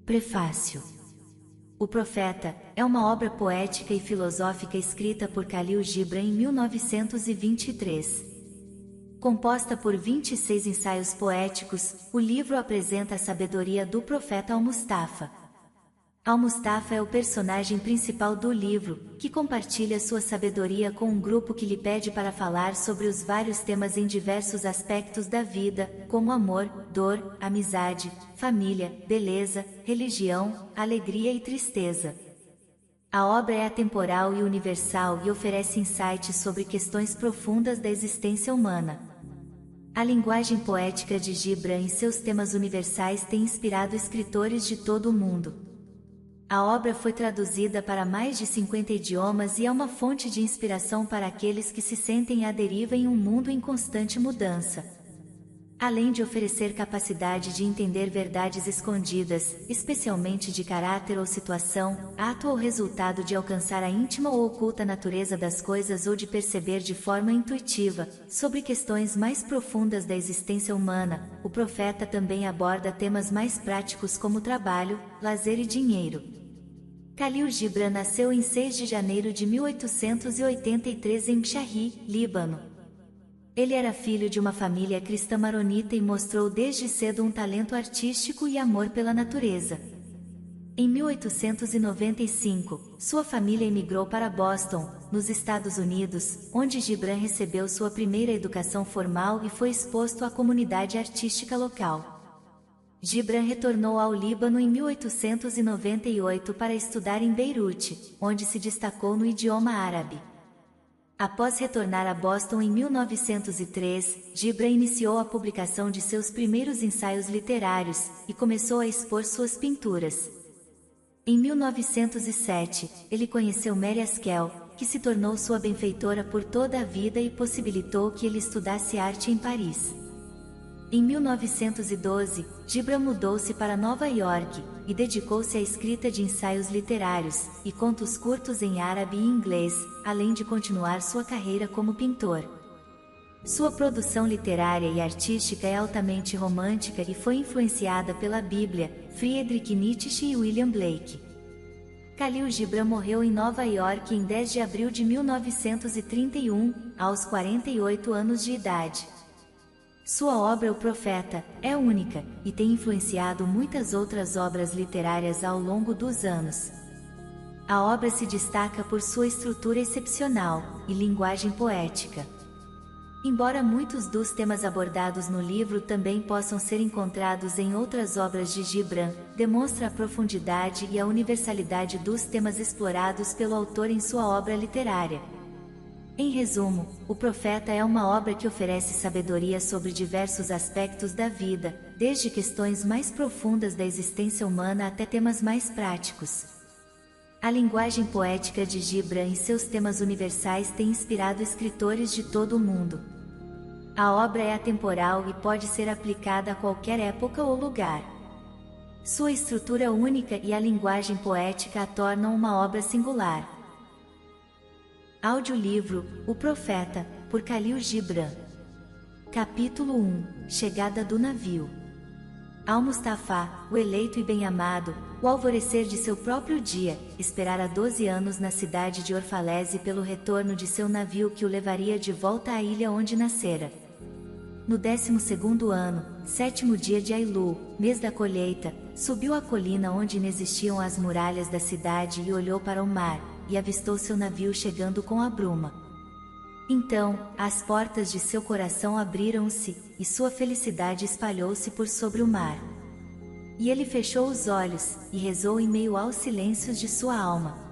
Prefácio. O Profeta é uma obra poética e filosófica escrita por Khalil Gibran em 1923. Composta por 26 ensaios poéticos, o livro apresenta a sabedoria do profeta Al-Mustafa. Al-Mustafa é o personagem principal do livro, que compartilha sua sabedoria com um grupo que lhe pede para falar sobre os vários temas em diversos aspectos da vida, como amor, dor, amizade, família, beleza, religião, alegria e tristeza. A obra é atemporal e universal e oferece insights sobre questões profundas da existência humana. A linguagem poética de Gibran e seus temas universais tem inspirado escritores de todo o mundo. A obra foi traduzida para mais de 50 idiomas e é uma fonte de inspiração para aqueles que se sentem à deriva em um mundo em constante mudança. Além de oferecer capacidade de entender verdades escondidas, especialmente de caráter ou situação, ato ou resultado de alcançar a íntima ou oculta natureza das coisas ou de perceber de forma intuitiva, sobre questões mais profundas da existência humana, o profeta também aborda temas mais práticos como trabalho, lazer e dinheiro. Khalil Gibran nasceu em 6 de janeiro de 1883 em Mshahri, Líbano. Ele era filho de uma família cristã maronita e mostrou desde cedo um talento artístico e amor pela natureza. Em 1895, sua família emigrou para Boston, nos Estados Unidos, onde Gibran recebeu sua primeira educação formal e foi exposto à comunidade artística local. Gibran retornou ao Líbano em 1898 para estudar em Beirute, onde se destacou no idioma árabe. Após retornar a Boston em 1903, Gibran iniciou a publicação de seus primeiros ensaios literários, e começou a expor suas pinturas. Em 1907, ele conheceu Mary Haskell, que se tornou sua benfeitora por toda a vida e possibilitou que ele estudasse arte em Paris. Em 1912, Gibran mudou-se para Nova York, e dedicou-se à escrita de ensaios literários, e contos curtos em árabe e inglês, além de continuar sua carreira como pintor. Sua produção literária e artística é altamente romântica e foi influenciada pela Bíblia, Friedrich Nietzsche e William Blake. Khalil Gibran morreu em Nova York em 10 de abril de 1931, aos 48 anos de idade. Sua obra O Profeta é única, e tem influenciado muitas outras obras literárias ao longo dos anos. A obra se destaca por sua estrutura excepcional e linguagem poética. Embora muitos dos temas abordados no livro também possam ser encontrados em outras obras de Gibran, demonstra a profundidade e a universalidade dos temas explorados pelo autor em sua obra literária. Em resumo, O Profeta é uma obra que oferece sabedoria sobre diversos aspectos da vida, desde questões mais profundas da existência humana até temas mais práticos. A linguagem poética de Gibran e seus temas universais têm inspirado escritores de todo o mundo. A obra é atemporal e pode ser aplicada a qualquer época ou lugar. Sua estrutura única e a linguagem poética a tornam uma obra singular. Audiolivro O Profeta, por Khalil Gibran. Capítulo 1 Chegada do navio. Al-Mustafa, o eleito e bem-amado, o alvorecer de seu próprio dia, esperara 12 anos na cidade de Orfalese pelo retorno de seu navio que o levaria de volta à ilha onde nascera. No 12º ano, 7º dia de Ailu, mês da colheita, subiu a colina onde inexistiam as muralhas da cidade e olhou para o mar, e avistou seu navio chegando com a bruma. Então, as portas de seu coração abriram-se, e sua felicidade espalhou-se por sobre o mar. E ele fechou os olhos, e rezou em meio aos silêncios de sua alma.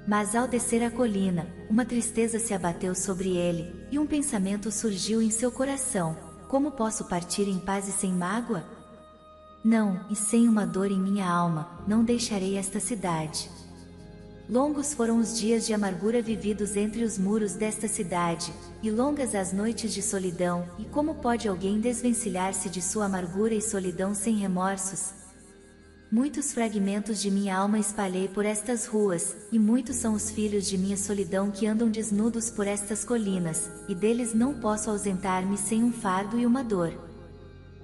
Mas ao descer a colina, uma tristeza se abateu sobre ele, e um pensamento surgiu em seu coração: como posso partir em paz e sem mágoa? Não, e sem uma dor em minha alma, não deixarei esta cidade. Longos foram os dias de amargura vividos entre os muros desta cidade, e longas as noites de solidão, e como pode alguém desvencilhar-se de sua amargura e solidão sem remorsos? Muitos fragmentos de minha alma espalhei por estas ruas, e muitos são os filhos de minha solidão que andam desnudos por estas colinas, e deles não posso ausentar-me sem um fardo e uma dor.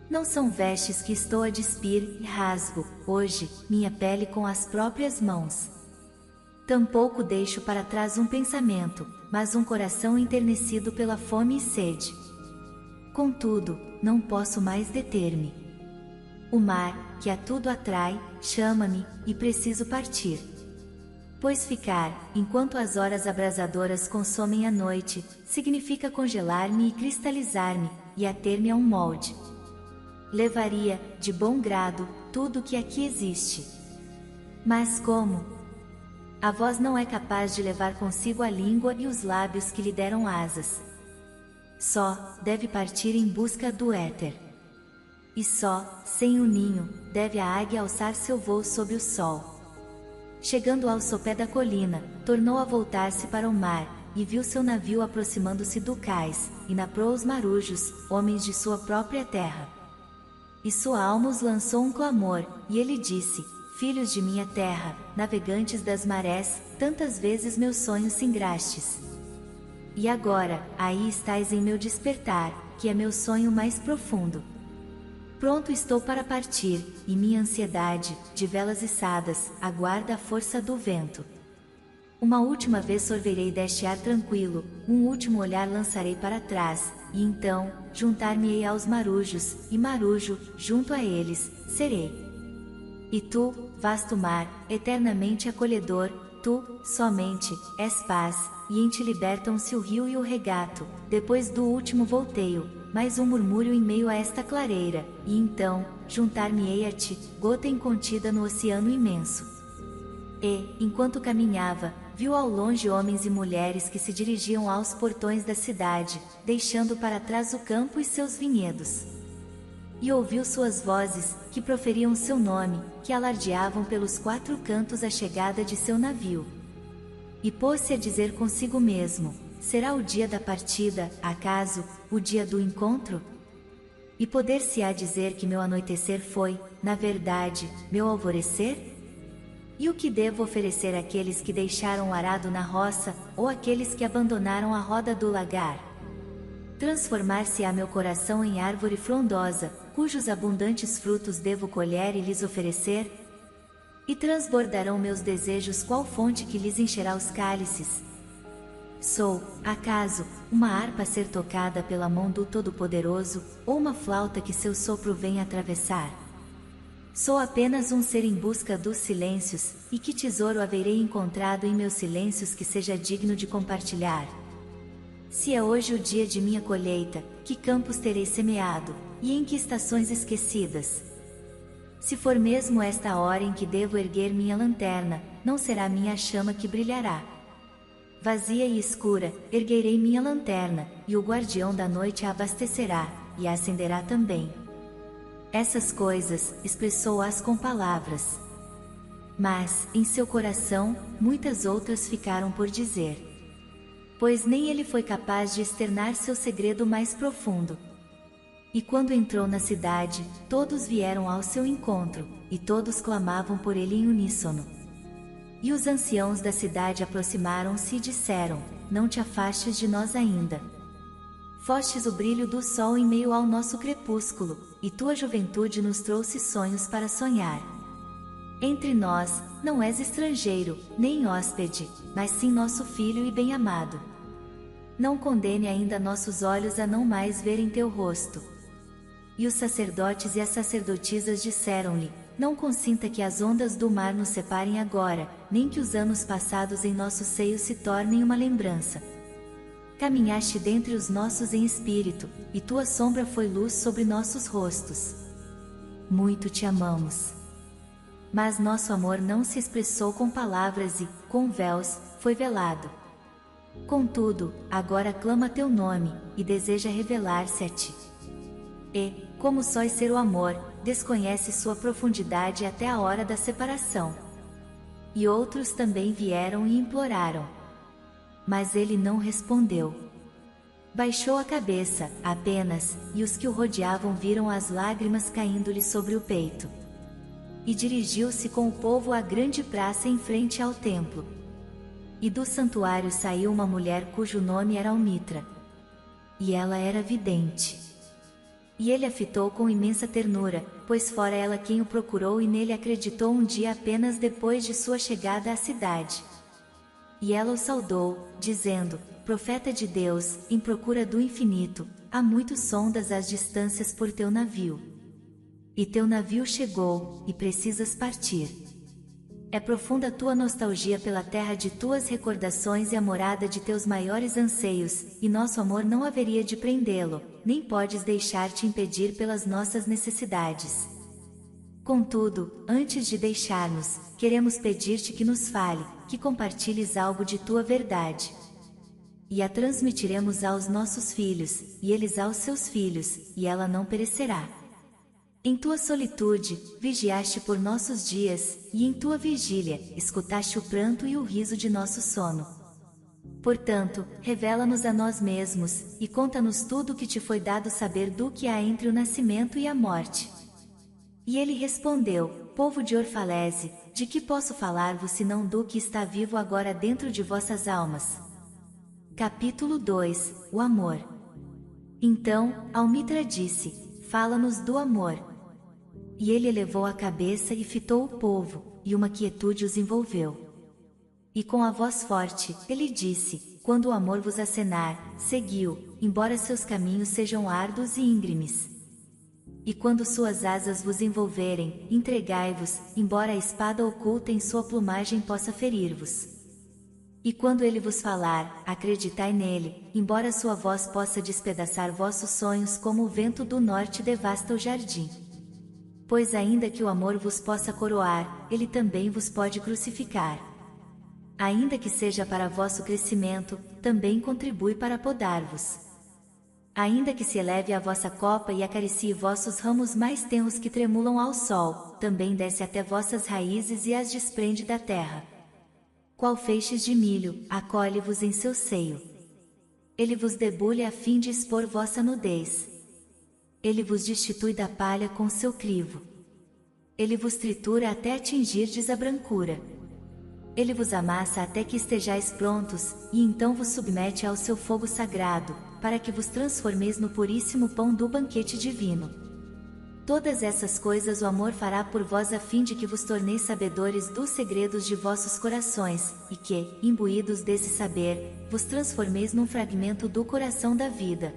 Não são vestes que estou a despir e rasgo, hoje, minha pele com as próprias mãos. Tampouco deixo para trás um pensamento, mas um coração enternecido pela fome e sede. Contudo, não posso mais deter-me. O mar, que a tudo atrai, chama-me, e preciso partir. Pois ficar, enquanto as horas abrasadoras consomem a noite, significa congelar-me e cristalizar-me, e ater-me a um molde. Levaria, de bom grado, tudo o que aqui existe. Mas como? A voz não é capaz de levar consigo a língua e os lábios que lhe deram asas. Só, deve partir em busca do éter. E só, sem o ninho, deve a águia alçar seu voo sob o sol. Chegando ao sopé da colina, tornou a voltar-se para o mar, e viu seu navio aproximando-se do cais, e naprou os marujos, homens de sua própria terra. E sua alma os lançou um clamor, e ele disse: filhos de minha terra, navegantes das marés, tantas vezes meus sonhos singrastes. E agora, aí estais em meu despertar, que é meu sonho mais profundo. Pronto estou para partir, e minha ansiedade, de velas içadas, aguarda a força do vento. Uma última vez sorverei deste ar tranquilo, um último olhar lançarei para trás, e então, juntar-me-ei aos marujos, e marujo, junto a eles, serei. E tu, vasto mar, eternamente acolhedor, tu, somente, és paz, e em ti libertam-se o rio e o regato, depois do último volteio, mais um murmúrio em meio a esta clareira, e então, juntar-me-ei a ti, gota incontida no oceano imenso. E, enquanto caminhava, viu ao longe homens e mulheres que se dirigiam aos portões da cidade, deixando para trás o campo e seus vinhedos. E ouviu suas vozes, que proferiam seu nome, que alardeavam pelos quatro cantos a chegada de seu navio. E pôs-se a dizer consigo mesmo: será o dia da partida, acaso, o dia do encontro? E poder-se-á dizer que meu anoitecer foi, na verdade, meu alvorecer? E o que devo oferecer àqueles que deixaram o arado na roça, ou àqueles que abandonaram a roda do lagar? Transformar-se-á meu coração em árvore frondosa, cujos abundantes frutos devo colher e lhes oferecer? E transbordarão meus desejos qual fonte que lhes encherá os cálices? Sou, acaso, uma harpa a ser tocada pela mão do Todo-Poderoso, ou uma flauta que seu sopro vem atravessar? Sou apenas um ser em busca dos silêncios, e que tesouro haverei encontrado em meus silêncios que seja digno de compartilhar? Se é hoje o dia de minha colheita, que campos terei semeado, e em que estações esquecidas? Se for mesmo esta hora em que devo erguer minha lanterna, não será minha chama que brilhará. Vazia e escura, erguerei minha lanterna, e o guardião da noite a abastecerá, e a acenderá também. Essas coisas, expressou-as com palavras. Mas, em seu coração, muitas outras ficaram por dizer. Pois nem ele foi capaz de externar seu segredo mais profundo. E quando entrou na cidade, todos vieram ao seu encontro, e todos clamavam por ele em uníssono. E os anciãos da cidade aproximaram-se e disseram: não te afastes de nós ainda. Fostes o brilho do sol em meio ao nosso crepúsculo, e tua juventude nos trouxe sonhos para sonhar. Entre nós, não és estrangeiro, nem hóspede, mas sim nosso filho e bem-amado. Não condene ainda nossos olhos a não mais verem teu rosto. E os sacerdotes e as sacerdotisas disseram-lhe: não consinta que as ondas do mar nos separem agora, nem que os anos passados em nosso seio se tornem uma lembrança. Caminhaste dentre os nossos em espírito, e tua sombra foi luz sobre nossos rostos. Muito te amamos. Mas nosso amor não se expressou com palavras e, com véus, foi velado. Contudo, agora clama teu nome, e deseja revelar-se a ti. E, como sóis ser o amor, desconhece sua profundidade até a hora da separação. E outros também vieram e imploraram. Mas ele não respondeu. Baixou a cabeça, apenas, e os que o rodeavam viram as lágrimas caindo-lhe sobre o peito. E dirigiu-se com o povo à grande praça em frente ao templo. E do santuário saiu uma mulher cujo nome era Almitra. E ela era vidente. E ele a fitou com imensa ternura, pois fora ela quem o procurou e nele acreditou um dia apenas depois de sua chegada à cidade. E ela o saudou, dizendo: profeta de Deus, em procura do infinito, há muito sondas as distâncias por teu navio. E teu navio chegou, e precisas partir. É profunda tua nostalgia pela terra de tuas recordações e a morada de teus maiores anseios, e nosso amor não haveria de prendê-lo, nem podes deixar-te impedir pelas nossas necessidades. Contudo, antes de deixar-nos, queremos pedir-te que nos fale, que compartilhes algo de tua verdade. E a transmitiremos aos nossos filhos, e eles aos seus filhos, e ela não perecerá. Em tua solitude, vigiaste por nossos dias, e em tua vigília, escutaste o pranto e o riso de nosso sono. Portanto, revela-nos a nós mesmos, e conta-nos tudo o que te foi dado saber do que há entre o nascimento e a morte. E ele respondeu: povo de Orfalese, de que posso falar-vos senão do que está vivo agora dentro de vossas almas? Capítulo 2 – O amor. Então, Almitra disse: fala-nos do amor. E ele elevou a cabeça e fitou o povo, e uma quietude os envolveu. E com a voz forte, ele disse: quando o amor vos acenar, seguiu, embora seus caminhos sejam árduos e íngremes. E quando suas asas vos envolverem, entregai-vos, embora a espada oculta em sua plumagem possa ferir-vos. E quando ele vos falar, acreditai nele, embora sua voz possa despedaçar vossos sonhos como o vento do norte devasta o jardim. Pois ainda que o amor vos possa coroar, ele também vos pode crucificar. Ainda que seja para vosso crescimento, também contribui para podar-vos. Ainda que se eleve a vossa copa e acaricie vossos ramos mais tenros que tremulam ao sol, também desce até vossas raízes e as desprende da terra. Qual feixes de milho, acolhe-vos em seu seio. Ele vos debulha a fim de expor vossa nudez. Ele vos destitui da palha com seu crivo. Ele vos tritura até atingirdes a brancura. Ele vos amassa até que estejais prontos, e então vos submete ao seu fogo sagrado, para que vos transformeis no puríssimo pão do banquete divino. Todas essas coisas o amor fará por vós a fim de que vos torneis sabedores dos segredos de vossos corações, e que, imbuídos desse saber, vos transformeis num fragmento do coração da vida.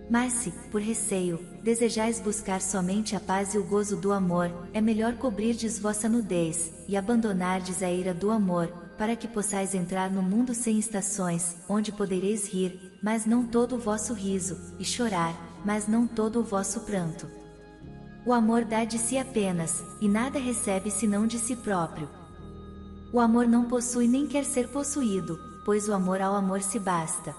Mas se, por receio, desejais buscar somente a paz e o gozo do amor, é melhor cobrirdes vossa nudez, e abandonardes a ira do amor, para que possais entrar no mundo sem estações, onde podereis rir, mas não todo o vosso riso, e chorar, mas não todo o vosso pranto. O amor dá de si apenas, e nada recebe senão de si próprio. O amor não possui nem quer ser possuído, pois o amor ao amor se basta.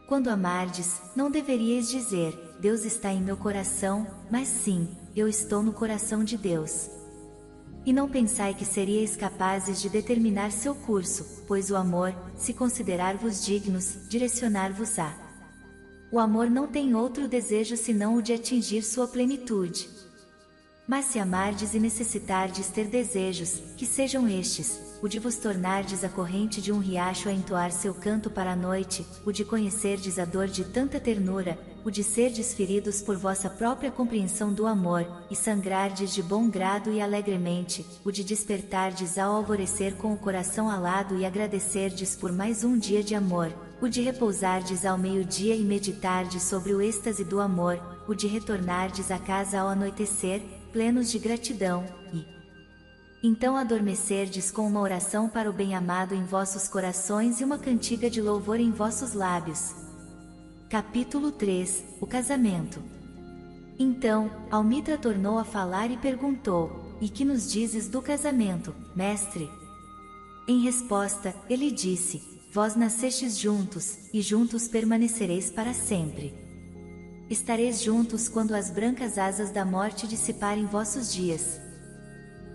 Quando amardes, não deveríeis dizer: Deus está em meu coração, mas sim, eu estou no coração de Deus. E não pensai que seríeis capazes de determinar seu curso, pois o amor, se considerar-vos dignos, direcionar-vos-á. O amor não tem outro desejo senão o de atingir sua plenitude. Mas se amardes e necessitardes ter desejos, que sejam estes: o de vos tornardes a corrente de um riacho a entoar seu canto para a noite, o de conhecerdes a dor de tanta ternura, o de serdes feridos por vossa própria compreensão do amor, e sangrardes de bom grado e alegremente, o de despertardes ao alvorecer com o coração alado e agradecerdes por mais um dia de amor, o de repousardes ao meio-dia e meditardes sobre o êxtase do amor, o de retornardes a casa ao anoitecer, plenos de gratidão, e então adormecerdes com uma oração para o bem-amado em vossos corações e uma cantiga de louvor em vossos lábios. Capítulo 3 – O casamento. Então, Almitra tornou a falar e perguntou: E que nos dizes do casamento, mestre? Em resposta, ele disse: Vós nascestes juntos, e juntos permanecereis para sempre. Estareis juntos quando as brancas asas da morte dissiparem vossos dias.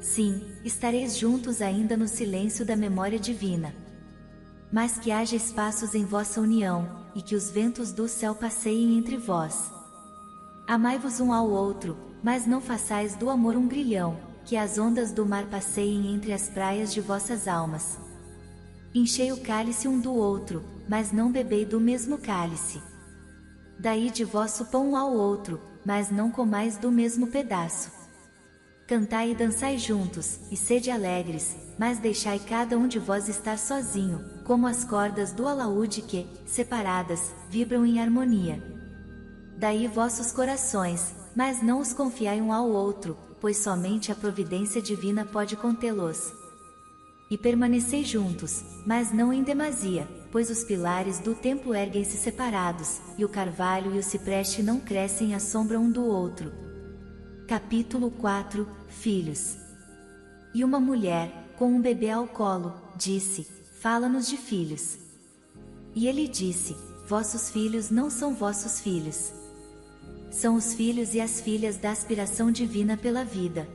Sim, estareis juntos ainda no silêncio da memória divina. Mas que haja espaços em vossa união, e que os ventos do céu passeiem entre vós. Amai-vos um ao outro, mas não façais do amor um grilhão, que as ondas do mar passeiem entre as praias de vossas almas. Enchei o cálice um do outro, mas não bebei do mesmo cálice. Daí de vosso pão um ao outro, mas não comais do mesmo pedaço. Cantai e dançai juntos, e sede alegres, mas deixai cada um de vós estar sozinho, como as cordas do alaúde que, separadas, vibram em harmonia. Daí vossos corações, mas não os confiai um ao outro, pois somente a providência divina pode contê-los. E permanecei juntos, mas não em demasia, pois os pilares do templo erguem-se separados, e o carvalho e o cipreste não crescem à sombra um do outro. Capítulo 4 Filhos. E uma mulher, com um bebê ao colo, disse: Fala-nos de filhos. E ele disse: Vossos filhos não são vossos filhos. São os filhos e as filhas da aspiração divina pela vida.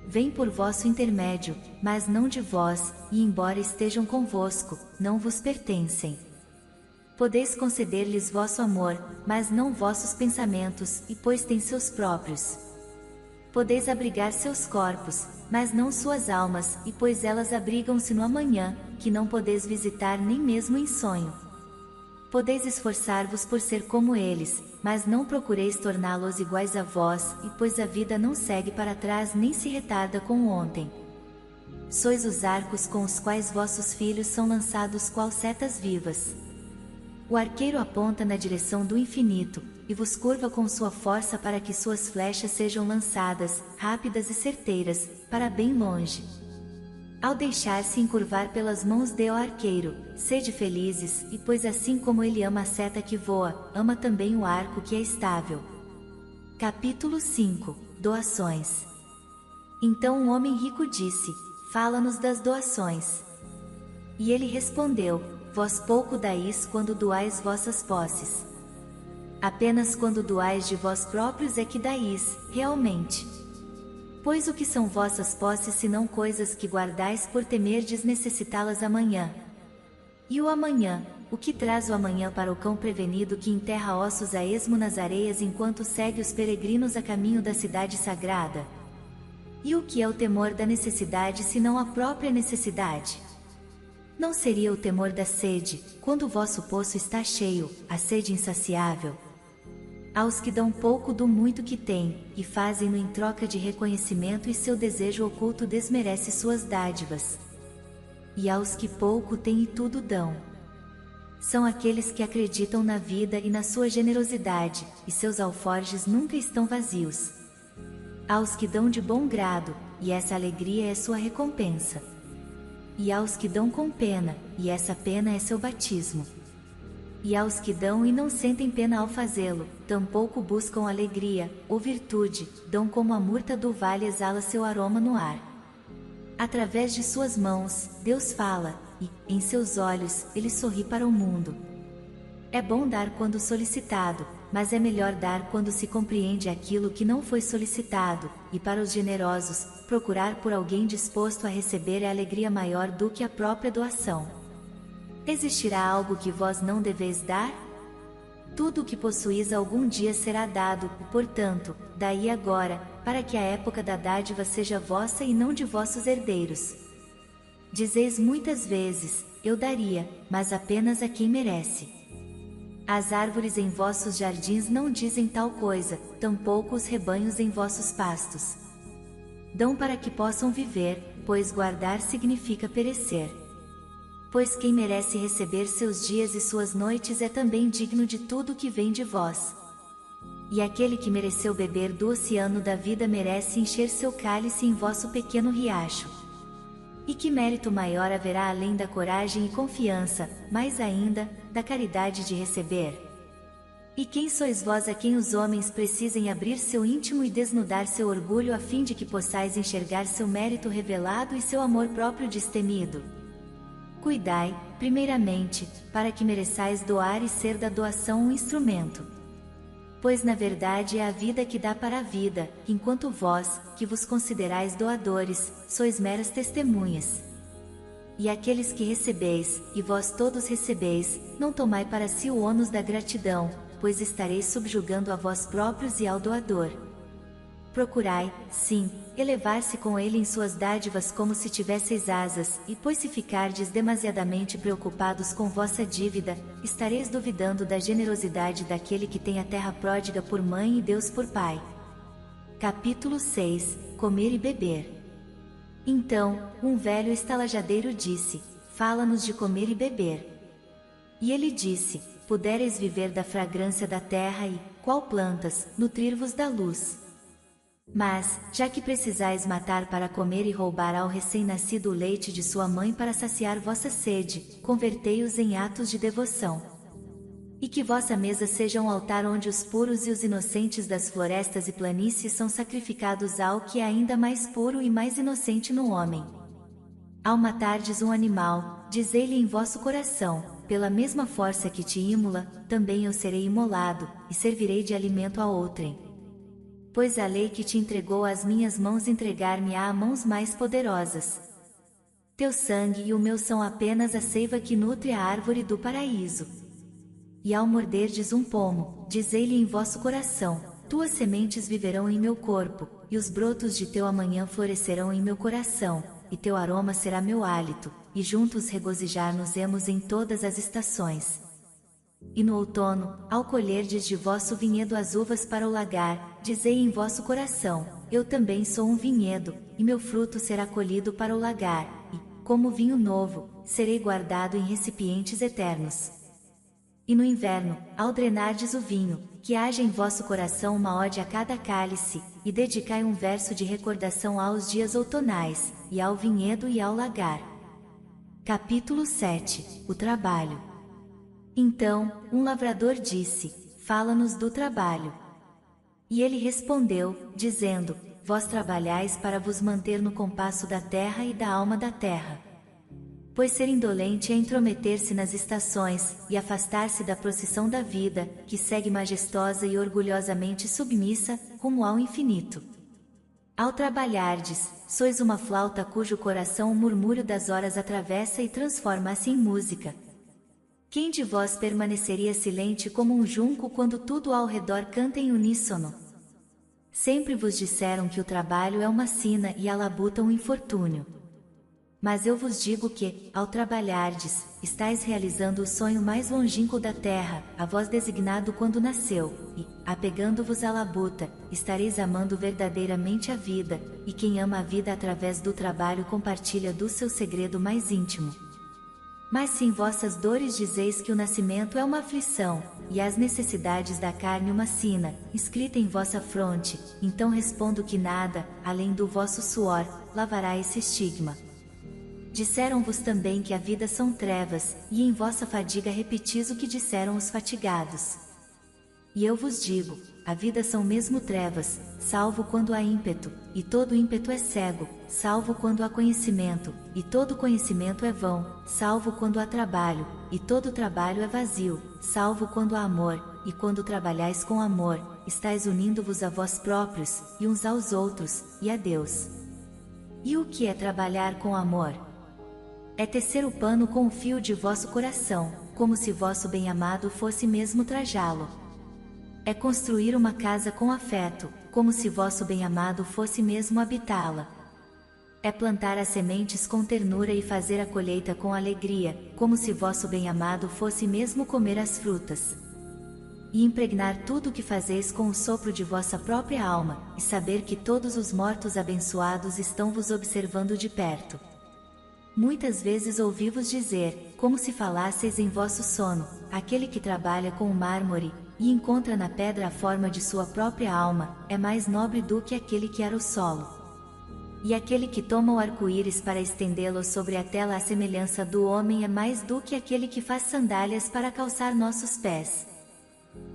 Vêm por vosso intermédio, mas não de vós, e embora estejam convosco, não vos pertencem. Podeis conceder-lhes vosso amor, mas não vossos pensamentos, e pois têm seus próprios. Podeis abrigar seus corpos, mas não suas almas, e pois elas abrigam-se no amanhã, que não podeis visitar nem mesmo em sonho. Podeis esforçar-vos por ser como eles, mas não procureis torná-los iguais a vós, e pois a vida não segue para trás nem se retarda com o ontem. Sois os arcos com os quais vossos filhos são lançados qual setas vivas. O arqueiro aponta na direção do infinito, e vos curva com sua força para que suas flechas sejam lançadas, rápidas e certeiras, para bem longe. Ao deixar-se encurvar pelas mãos de o arqueiro, sede felizes, e pois assim como ele ama a seta que voa, ama também o arco que é estável. Capítulo 5 Doações. Então um homem rico disse: Fala-nos das doações. E ele respondeu: Vós pouco dais quando doais vossas posses. Apenas quando doais de vós próprios é que dais, realmente. Pois o que são vossas posses senão coisas que guardais por temerdes necessitá-las amanhã? E o amanhã, o que traz o amanhã para o cão prevenido que enterra ossos a esmo nas areias enquanto segue os peregrinos a caminho da cidade sagrada? E o que é o temor da necessidade senão a própria necessidade? Não seria o temor da sede, quando o vosso poço está cheio, a sede insaciável? Aos que dão pouco do muito que têm, e fazem-no em troca de reconhecimento e seu desejo oculto desmerece suas dádivas. E aos que pouco têm e tudo dão. São aqueles que acreditam na vida e na sua generosidade, e seus alforjes nunca estão vazios. Aos que dão de bom grado, e essa alegria é sua recompensa. E aos que dão com pena, e essa pena é seu batismo. E aos que dão e não sentem pena ao fazê-lo, tampouco buscam alegria, ou virtude, dão como a murta do vale exala seu aroma no ar. Através de suas mãos, Deus fala, e, em seus olhos, ele sorri para o mundo. É bom dar quando solicitado, mas é melhor dar quando se compreende aquilo que não foi solicitado, e para os generosos, procurar por alguém disposto a receber é alegria maior do que a própria doação. Existirá algo que vós não deveis dar? Tudo o que possuís algum dia será dado, portanto, daí agora, para que a época da dádiva seja vossa e não de vossos herdeiros. Dizeis muitas vezes: eu daria, mas apenas a quem merece. As árvores em vossos jardins não dizem tal coisa, tampouco os rebanhos em vossos pastos. Dão para que possam viver, pois guardar significa perecer. Pois quem merece receber seus dias e suas noites é também digno de tudo que vem de vós. E aquele que mereceu beber do oceano da vida merece encher seu cálice em vosso pequeno riacho. E que mérito maior haverá além da coragem e confiança, mais ainda, da caridade de receber? E quem sois vós a quem os homens precisem abrir seu íntimo e desnudar seu orgulho a fim de que possais enxergar seu mérito revelado e seu amor próprio destemido? Cuidai, primeiramente, para que mereçais doar e ser da doação um instrumento. Pois na verdade é a vida que dá para a vida, enquanto vós, que vos considerais doadores, sois meras testemunhas. E aqueles que recebeis, e vós todos recebeis, não tomai para si o ônus da gratidão, pois estareis subjugando a vós próprios e ao doador. procurai, sim, elevar-se com ele em suas dádivas como se tivesseis asas, e pois se ficardes demasiadamente preocupados com vossa dívida, estareis duvidando da generosidade daquele que tem a terra pródiga por mãe e Deus por pai. Capítulo 6 – Comer e beber. Então, um velho estalajadeiro disse, fala-nos de comer e beber. E ele disse, pudereis viver da fragrância da terra e, qual plantas, nutrir-vos da luz. Mas, já que precisais matar para comer e roubar ao recém-nascido o leite de sua mãe para saciar vossa sede, convertei-os em atos de devoção. E que vossa mesa seja um altar onde os puros e os inocentes das florestas e planícies são sacrificados ao que é ainda mais puro e mais inocente no homem. Ao matardes um animal, dizei-lhe em vosso coração, pela mesma força que te imola, também eu serei imolado, e servirei de alimento a outrem. Pois a lei que te entregou às minhas mãos entregar-me-á a mãos mais poderosas. Teu sangue e o meu são apenas a seiva que nutre a árvore do paraíso. E ao morderdes um pomo, dizei-lhe em vosso coração, tuas sementes viverão em meu corpo, e os brotos de teu amanhã florescerão em meu coração, e teu aroma será meu hálito, e juntos regozijar-nos-emos em todas as estações. E no outono, ao colherdes de vosso vinhedo as uvas para o lagar, dizei em vosso coração, eu também sou um vinhedo, e meu fruto será colhido para o lagar, e, como vinho novo, serei guardado em recipientes eternos. E no inverno, ao drenardes o vinho, que haja em vosso coração uma ode a cada cálice, e dedicai um verso de recordação aos dias outonais, e ao vinhedo e ao lagar. Capítulo 7 – O trabalho. Então, um lavrador disse, fala-nos do trabalho. E ele respondeu, dizendo, vós trabalhais para vos manter no compasso da terra e da alma da terra. Pois ser indolente é intrometer-se nas estações, e afastar-se da procissão da vida, que segue majestosa e orgulhosamente submissa, rumo ao infinito. Ao trabalhardes, sois uma flauta cujo coração o murmúrio das horas atravessa e transforma-se em música. Quem de vós permaneceria silente como um junco quando tudo ao redor canta em uníssono? Sempre vos disseram que o trabalho é uma sina e a labuta um infortúnio. Mas eu vos digo que, ao trabalhardes, estáis realizando o sonho mais longínquo da terra, a vós designado quando nasceu, e, apegando-vos à labuta, estareis amando verdadeiramente a vida, e quem ama a vida através do trabalho compartilha do seu segredo mais íntimo. Mas se em vossas dores dizeis que o nascimento é uma aflição, e as necessidades da carne uma sina, escrita em vossa fronte, então respondo que nada, além do vosso suor, lavará esse estigma. Disseram-vos também que a vida são trevas, e em vossa fadiga repetis o que disseram os fatigados. E eu vos digo, a vida são mesmo trevas, salvo quando há ímpeto, e todo ímpeto é cego, salvo quando há conhecimento, e todo conhecimento é vão, salvo quando há trabalho, e todo trabalho é vazio, salvo quando há amor, e quando trabalhais com amor, estáis unindo-vos a vós próprios, e uns aos outros, e a Deus. E o que é trabalhar com amor? É tecer o pano com o fio de vosso coração, como se vosso bem-amado fosse mesmo trajá-lo. É construir uma casa com afeto, como se vosso bem-amado fosse mesmo habitá-la. É plantar as sementes com ternura e fazer a colheita com alegria, como se vosso bem-amado fosse mesmo comer as frutas. E impregnar tudo o que fazeis com o sopro de vossa própria alma, e saber que todos os mortos abençoados estão vos observando de perto. Muitas vezes ouvi-vos dizer, como se falasseis em vosso sono, aquele que trabalha com o mármore, e encontra na pedra a forma de sua própria alma, é mais nobre do que aquele que era o solo. E aquele que toma o arco-íris para estendê-lo sobre a tela à semelhança do homem é mais do que aquele que faz sandálias para calçar nossos pés.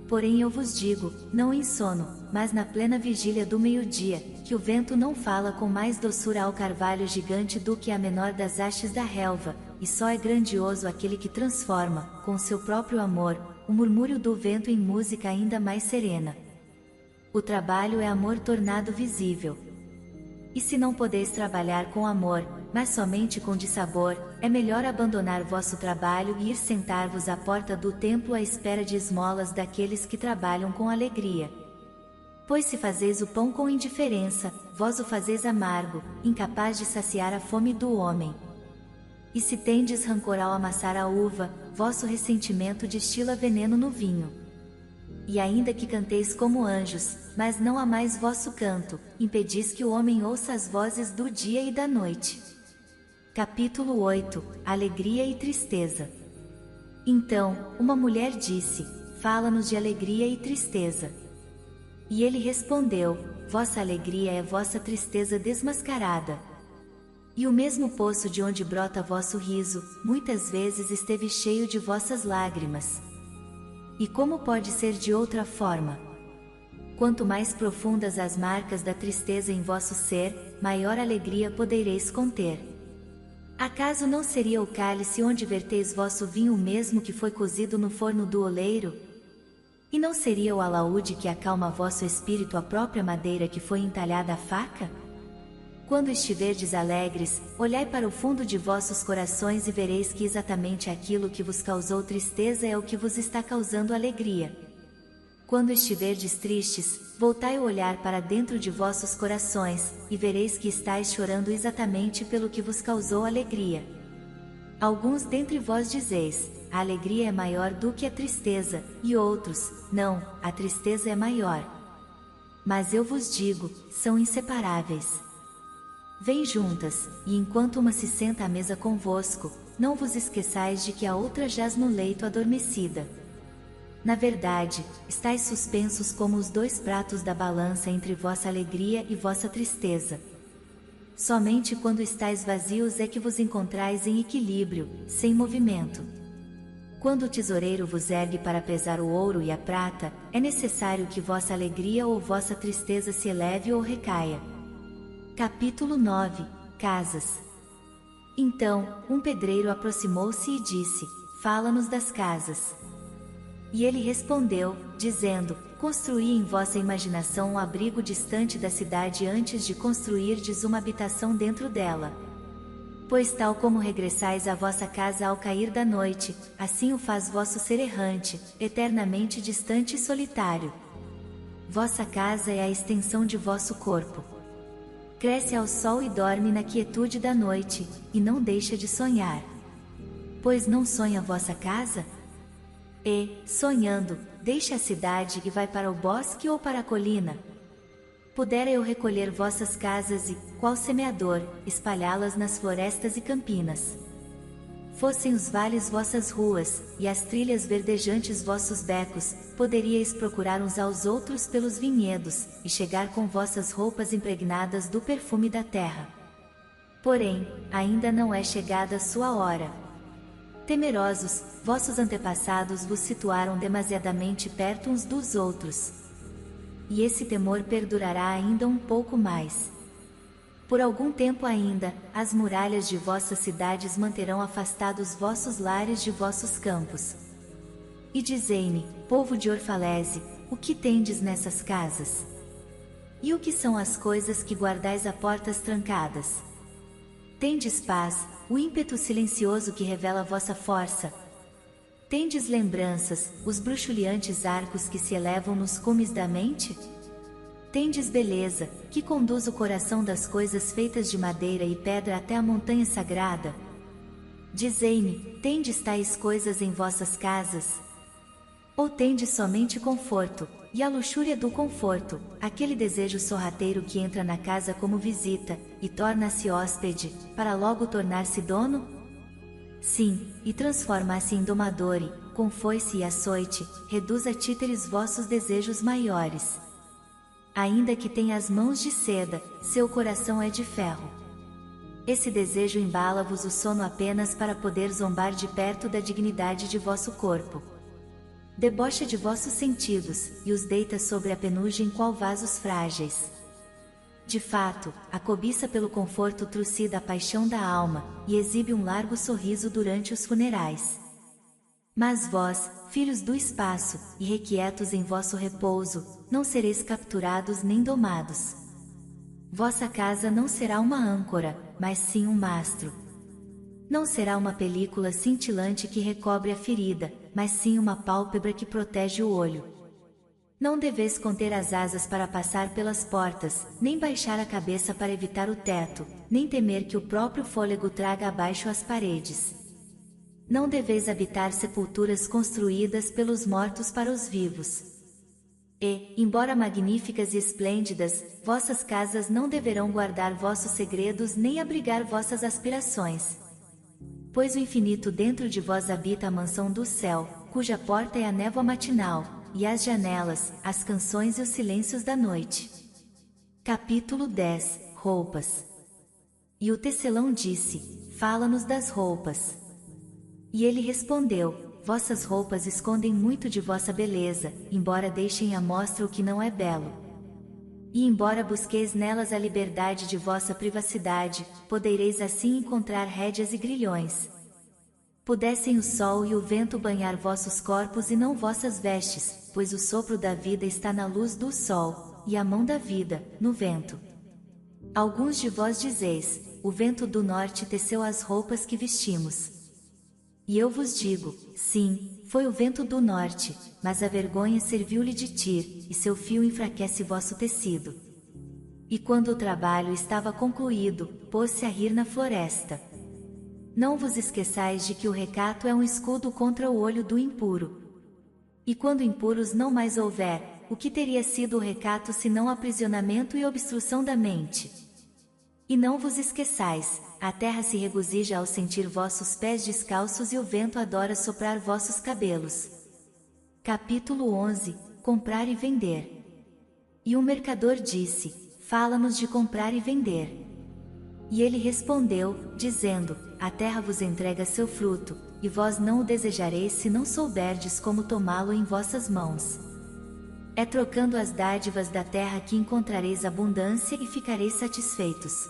Porém eu vos digo, não em sono, mas na plena vigília do meio-dia, que o vento não fala com mais doçura ao carvalho gigante do que a menor das hastes da relva, e só é grandioso aquele que transforma, com seu próprio amor, o murmúrio do vento em música ainda mais serena. O trabalho é amor tornado visível. E se não podeis trabalhar com amor, mas somente com dissabor, é melhor abandonar vosso trabalho e ir sentar-vos à porta do templo à espera de esmolas daqueles que trabalham com alegria. Pois se fazeis o pão com indiferença, vós o fazeis amargo, incapaz de saciar a fome do homem. E se tendes rancor ao amassar a uva, vosso ressentimento destila veneno no vinho. E ainda que canteis como anjos, mas não amais vosso canto, impedis que o homem ouça as vozes do dia e da noite. Capítulo 8 – Alegria e tristeza. Então, uma mulher disse: fala-nos de alegria e tristeza. E ele respondeu: vossa alegria é vossa tristeza desmascarada. E o mesmo poço de onde brota vosso riso, muitas vezes esteve cheio de vossas lágrimas. E como pode ser de outra forma? Quanto mais profundas as marcas da tristeza em vosso ser, maior alegria podereis conter. Acaso não seria o cálice onde verteis vosso vinho o mesmo que foi cozido no forno do oleiro? E não seria o alaúde que acalma vosso espírito a própria madeira que foi entalhada à faca? Quando estiverdes alegres, olhai para o fundo de vossos corações e vereis que exatamente aquilo que vos causou tristeza é o que vos está causando alegria. Quando estiverdes tristes, voltai o olhar para dentro de vossos corações, e vereis que estáis chorando exatamente pelo que vos causou alegria. Alguns dentre vós dizeis: a alegria é maior do que a tristeza, e outros: não, a tristeza é maior. Mas eu vos digo, são inseparáveis. Vêm juntas, e enquanto uma se senta à mesa convosco, não vos esqueçais de que a outra jaz no leito adormecida. Na verdade, estáis suspensos como os dois pratos da balança entre vossa alegria e vossa tristeza. Somente quando estáis vazios é que vos encontrais em equilíbrio, sem movimento. Quando o tesoureiro vos ergue para pesar o ouro e a prata, é necessário que vossa alegria ou vossa tristeza se eleve ou recaia. Capítulo 9 – Casas. Então, um pedreiro aproximou-se e disse: fala-nos das casas. E ele respondeu, dizendo: construí em vossa imaginação um abrigo distante da cidade antes de construirdes uma habitação dentro dela. Pois tal como regressais à vossa casa ao cair da noite, assim o faz vosso ser errante, eternamente distante e solitário. Vossa casa é a extensão de vosso corpo. Cresce ao sol e dorme na quietude da noite, e não deixa de sonhar. Pois não sonha vossa casa? E, sonhando, deixa a cidade e vai para o bosque ou para a colina. Pudera eu recolher vossas casas e, qual semeador, espalhá-las nas florestas e campinas. Fossem os vales vossas ruas, e as trilhas verdejantes vossos becos, poderíeis procurar uns aos outros pelos vinhedos, e chegar com vossas roupas impregnadas do perfume da terra. Porém, ainda não é chegada a sua hora. Temerosos, vossos antepassados vos situaram demasiadamente perto uns dos outros. E esse temor perdurará ainda um pouco mais. Por algum tempo ainda, as muralhas de vossas cidades manterão afastados vossos lares de vossos campos. E dizei-me, povo de Orfalese, o que tendes nessas casas? E o que são as coisas que guardais a portas trancadas? Tendes paz, o ímpeto silencioso que revela vossa força? Tendes lembranças, os bruxuleantes arcos que se elevam nos cumes da mente? Tendes beleza, que conduz o coração das coisas feitas de madeira e pedra até a montanha sagrada? Dizei-me, tendes tais coisas em vossas casas? Ou tendes somente conforto, e a luxúria do conforto, aquele desejo sorrateiro que entra na casa como visita, e torna-se hóspede, para logo tornar-se dono? Sim, e transforma-se em domador e, com foice e açoite, reduz a títeres vossos desejos maiores. Ainda que tenha as mãos de seda, seu coração é de ferro. Esse desejo embala-vos o sono apenas para poder zombar de perto da dignidade de vosso corpo. Debocha de vossos sentidos, e os deita sobre a penugem qual vasos frágeis. De fato, a cobiça pelo conforto trucida a paixão da alma, e exibe um largo sorriso durante os funerais. Mas vós, filhos do espaço, irrequietos em vosso repouso, não sereis capturados nem domados. Vossa casa não será uma âncora, mas sim um mastro. Não será uma película cintilante que recobre a ferida, mas sim uma pálpebra que protege o olho. Não deveis conter as asas para passar pelas portas, nem baixar a cabeça para evitar o teto, nem temer que o próprio fôlego traga abaixo as paredes. Não deveis habitar sepulturas construídas pelos mortos para os vivos. E, embora magníficas e esplêndidas, vossas casas não deverão guardar vossos segredos nem abrigar vossas aspirações. Pois o infinito dentro de vós habita a mansão do céu, cuja porta é a névoa matinal, e as janelas, as canções e os silêncios da noite. Capítulo 10 – Roupas. E o tecelão disse: Fala-nos das roupas. E ele respondeu: Vossas roupas escondem muito de vossa beleza, embora deixem à mostra o que não é belo. E embora busqueis nelas a liberdade de vossa privacidade, podereis assim encontrar rédeas e grilhões. Pudessem o sol e o vento banhar vossos corpos e não vossas vestes, pois o sopro da vida está na luz do sol, e a mão da vida, no vento. Alguns de vós dizeis: o vento do norte teceu as roupas que vestimos. E eu vos digo: sim, foi o vento do norte, mas a vergonha serviu-lhe de tir, e seu fio enfraquece vosso tecido. E quando o trabalho estava concluído, pôs-se a rir na floresta. Não vos esqueçais de que o recato é um escudo contra o olho do impuro. E quando impuros não mais houver, o que teria sido o recato senão aprisionamento e obstrução da mente? E não vos esqueçais: a terra se regozija ao sentir vossos pés descalços e o vento adora soprar vossos cabelos. Capítulo 11 – Comprar e vender. E um mercador disse: Fala-nos de comprar e vender. E ele respondeu, dizendo: A terra vos entrega seu fruto, e vós não o desejareis se não souberdes como tomá-lo em vossas mãos. É trocando as dádivas da terra que encontrareis abundância e ficareis satisfeitos.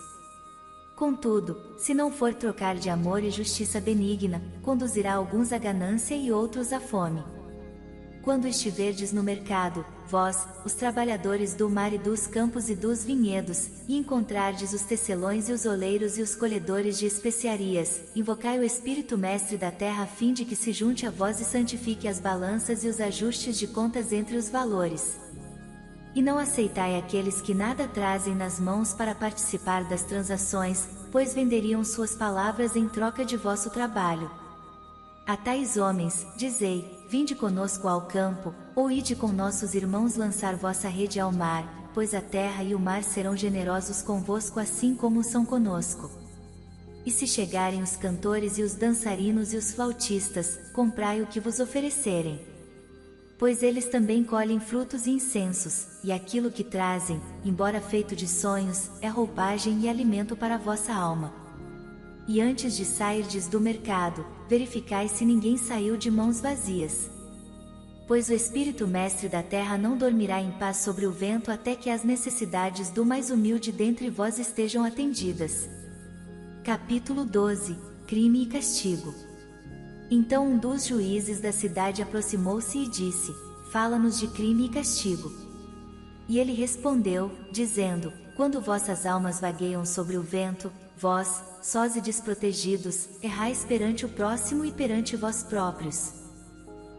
Contudo, se não for trocar de amor e justiça benigna, conduzirá alguns à ganância e outros à fome. Quando estiverdes no mercado, vós, os trabalhadores do mar e dos campos e dos vinhedos, e encontrardes os tecelões e os oleiros e os colhedores de especiarias, invocai o Espírito Mestre da terra a fim de que se junte a vós e santifique as balanças e os ajustes de contas entre os valores. E não aceitai aqueles que nada trazem nas mãos para participar das transações, pois venderiam suas palavras em troca de vosso trabalho. A tais homens, dizei: Vinde conosco ao campo, ou ide com nossos irmãos lançar vossa rede ao mar, pois a terra e o mar serão generosos convosco assim como são conosco. E se chegarem os cantores e os dançarinos e os flautistas, comprai o que vos oferecerem. Pois eles também colhem frutos e incensos, e aquilo que trazem, embora feito de sonhos, é roupagem e alimento para a vossa alma. E antes de sairdes do mercado, verificai se ninguém saiu de mãos vazias. Pois o Espírito Mestre da terra não dormirá em paz sobre o vento até que as necessidades do mais humilde dentre vós estejam atendidas. Capítulo 12 – Crime e castigo. Então um dos juízes da cidade aproximou-se e disse: Fala-nos de crime e castigo. E ele respondeu, dizendo: Quando vossas almas vagueiam sobre o vento, vós, sós e desprotegidos, errais perante o próximo e perante vós próprios.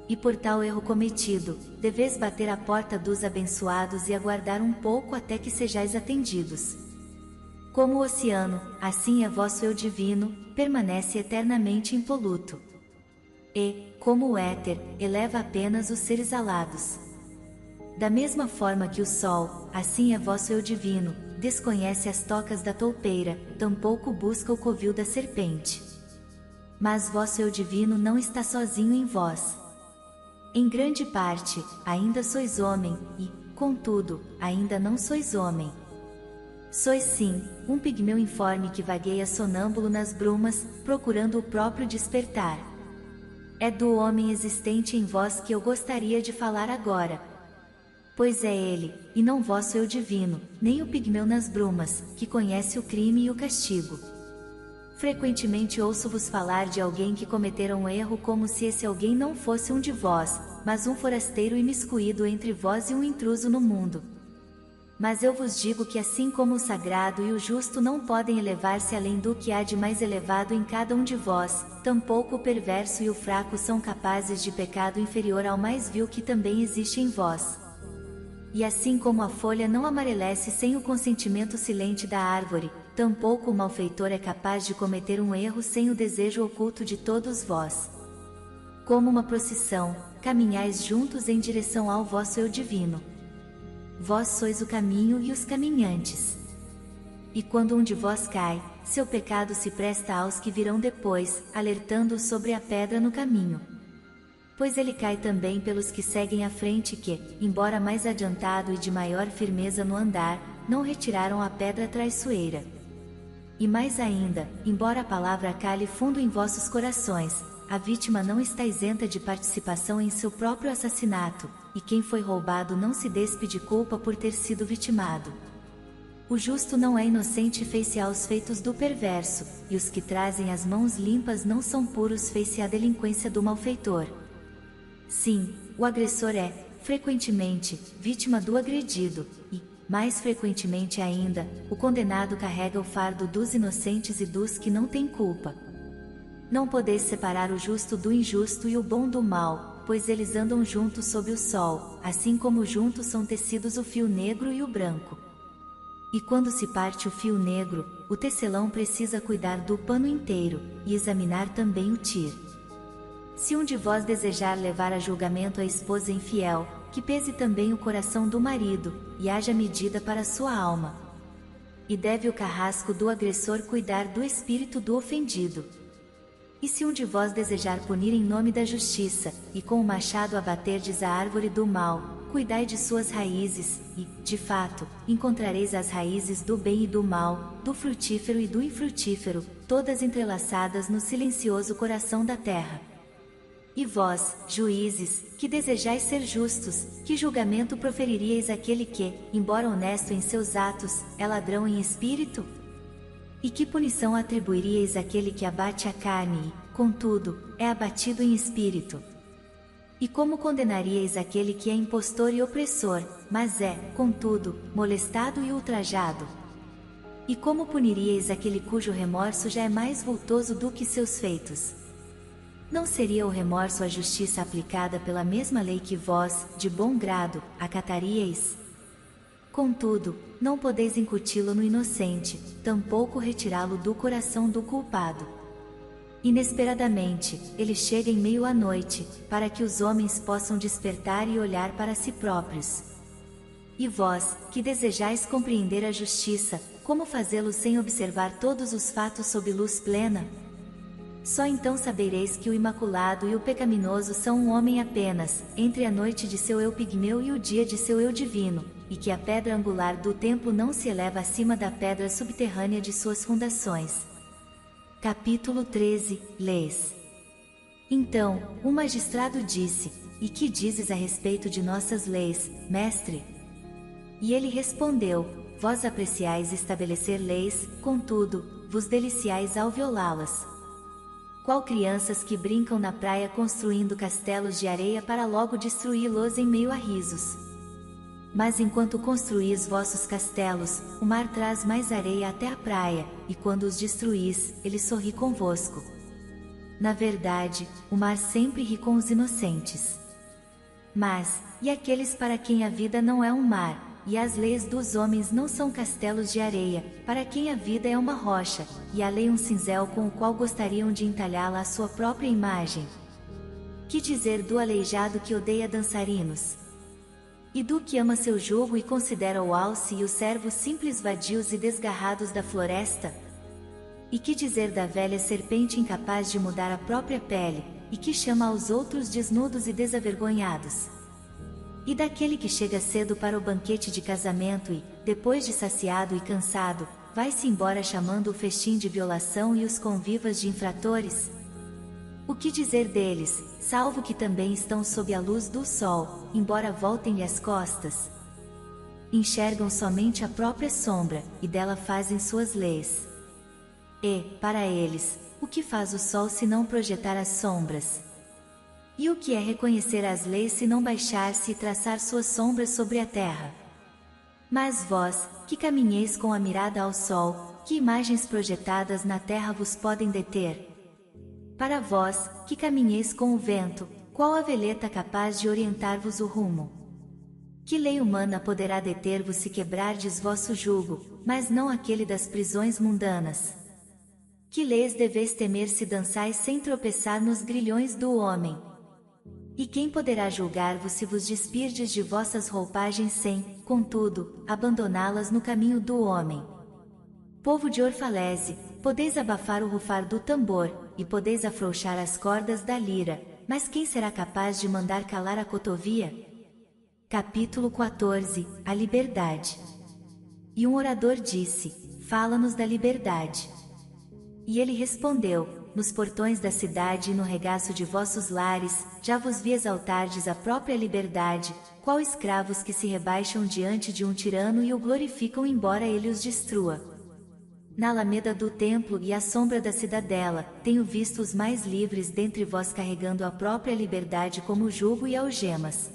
E por tal erro cometido, deveis bater à porta dos abençoados e aguardar um pouco até que sejais atendidos. Como o oceano, assim é vosso eu divino, permanece eternamente impoluto. E, como o éter, eleva apenas os seres alados. Da mesma forma que o sol, assim é vosso eu divino, desconhece as tocas da toupeira, tampouco busca o covil da serpente. Mas vosso eu divino não está sozinho em vós. Em grande parte, ainda sois homem, e, contudo, ainda não sois homem. Sois sim, um pigmeu informe que vagueia sonâmbulo nas brumas, procurando o próprio despertar. É do homem existente em vós que eu gostaria de falar agora. Pois é ele, e não vosso eu divino, nem o pigmeu nas brumas, que conhece o crime e o castigo. Frequentemente ouço-vos falar de alguém que cometera um erro como se esse alguém não fosse um de vós, mas um forasteiro imiscuído entre vós e um intruso no mundo. Mas eu vos digo que assim como o sagrado e o justo não podem elevar-se além do que há de mais elevado em cada um de vós, tampouco o perverso e o fraco são capazes de pecado inferior ao mais vil que também existe em vós. E assim como a folha não amarelece sem o consentimento silente da árvore, tampouco o malfeitor é capaz de cometer um erro sem o desejo oculto de todos vós. Como uma procissão, caminhais juntos em direção ao vosso eu divino. Vós sois o caminho e os caminhantes. E quando um de vós cai, seu pecado se presta aos que virão depois, alertando-os sobre a pedra no caminho. Pois ele cai também pelos que seguem à frente que, embora mais adiantado e de maior firmeza no andar, não retiraram a pedra traiçoeira. E mais ainda, embora a palavra cale fundo em vossos corações, a vítima não está isenta de participação em seu próprio assassinato, e quem foi roubado não se despe de culpa por ter sido vitimado. O justo não é inocente face aos feitos do perverso, e os que trazem as mãos limpas não são puros face à delinquência do malfeitor. Sim, o agressor é, frequentemente, vítima do agredido, e, mais frequentemente ainda, o condenado carrega o fardo dos inocentes e dos que não têm culpa. Não podeis separar o justo do injusto e o bom do mal, pois eles andam juntos sob o sol, assim como juntos são tecidos o fio negro e o branco. E quando se parte o fio negro, o tecelão precisa cuidar do pano inteiro, e examinar também o tir. Se um de vós desejar levar a julgamento a esposa infiel, que pese também o coração do marido, e haja medida para sua alma. E deve o carrasco do agressor cuidar do espírito do ofendido. E se um de vós desejar punir em nome da justiça, e com o machado abaterdes a árvore do mal, cuidai de suas raízes, e, de fato, encontrareis as raízes do bem e do mal, do frutífero e do infrutífero, todas entrelaçadas no silencioso coração da terra. E vós, juízes, que desejais ser justos, que julgamento proferiríeis àquele que, embora honesto em seus atos, é ladrão em espírito? E que punição atribuiríeis àquele que abate a carne e, contudo, é abatido em espírito? E como condenaríeis aquele que é impostor e opressor, mas é, contudo, molestado e ultrajado? E como puniríeis aquele cujo remorso já é mais vultoso do que seus feitos? Não seria o remorso a justiça aplicada pela mesma lei que vós, de bom grado, acataríeis? Contudo, não podeis incuti-lo no inocente, tampouco retirá-lo do coração do culpado. Inesperadamente, ele chega em meio à noite, para que os homens possam despertar e olhar para si próprios. E vós, que desejais compreender a justiça, como fazê-lo sem observar todos os fatos sob luz plena? Só então sabereis que o imaculado e o pecaminoso são um homem apenas, entre a noite de seu eu pigmeu e o dia de seu eu divino, e que a pedra angular do templo não se eleva acima da pedra subterrânea de suas fundações. Capítulo 13, Leis. Então, o magistrado disse: E que dizes a respeito de nossas leis, mestre? E ele respondeu: Vós apreciais estabelecer leis, contudo, vos deliciais ao violá-las. Qual crianças que brincam na praia construindo castelos de areia para logo destruí-los em meio a risos. Mas enquanto construís vossos castelos, o mar traz mais areia até a praia, e quando os destruís, ele sorri convosco. Na verdade, o mar sempre ri com os inocentes. Mas, e aqueles para quem a vida não é um mar, e as leis dos homens não são castelos de areia, para quem a vida é uma rocha, e a lei um cinzel com o qual gostariam de entalhá-la à sua própria imagem? Que dizer do aleijado que odeia dançarinos? E do que ama seu jugo e considera o alce e os servos simples vadios e desgarrados da floresta? E que dizer da velha serpente incapaz de mudar a própria pele, e que chama aos outros desnudos e desavergonhados? E daquele que chega cedo para o banquete de casamento e, depois de saciado e cansado, vai-se embora chamando o festim de violação e os convivas de infratores? O que dizer deles, salvo que também estão sob a luz do sol, embora voltem-lhe as costas? Enxergam somente a própria sombra, e dela fazem suas leis. E, para eles, o que faz o sol se não projetar as sombras? E o que é reconhecer as leis se não baixar-se e traçar suas sombras sobre a terra? Mas vós, que caminheis com a mirada ao sol, que imagens projetadas na terra vos podem deter? Para vós, que caminheis com o vento, qual a veleta capaz de orientar-vos o rumo? Que lei humana poderá deter-vos se quebrardes vosso jugo, mas não aquele das prisões mundanas? Que leis deveis temer se dançais sem tropeçar nos grilhões do homem? E quem poderá julgar-vos se vos despirdes de vossas roupagens sem, contudo, abandoná-las no caminho do homem? Povo de Orfalese, podeis abafar o rufar do tambor, e podeis afrouxar as cordas da lira, mas quem será capaz de mandar calar a cotovia? Capítulo 14 – A liberdade. E um orador disse: Fala-nos da liberdade. E ele respondeu: Nos portões da cidade e no regaço de vossos lares, já vos vi exaltardes a própria liberdade, qual escravos que se rebaixam diante de um tirano e o glorificam embora ele os destrua. Na alameda do templo e à sombra da cidadela, tenho visto os mais livres dentre vós carregando a própria liberdade como jugo e algemas.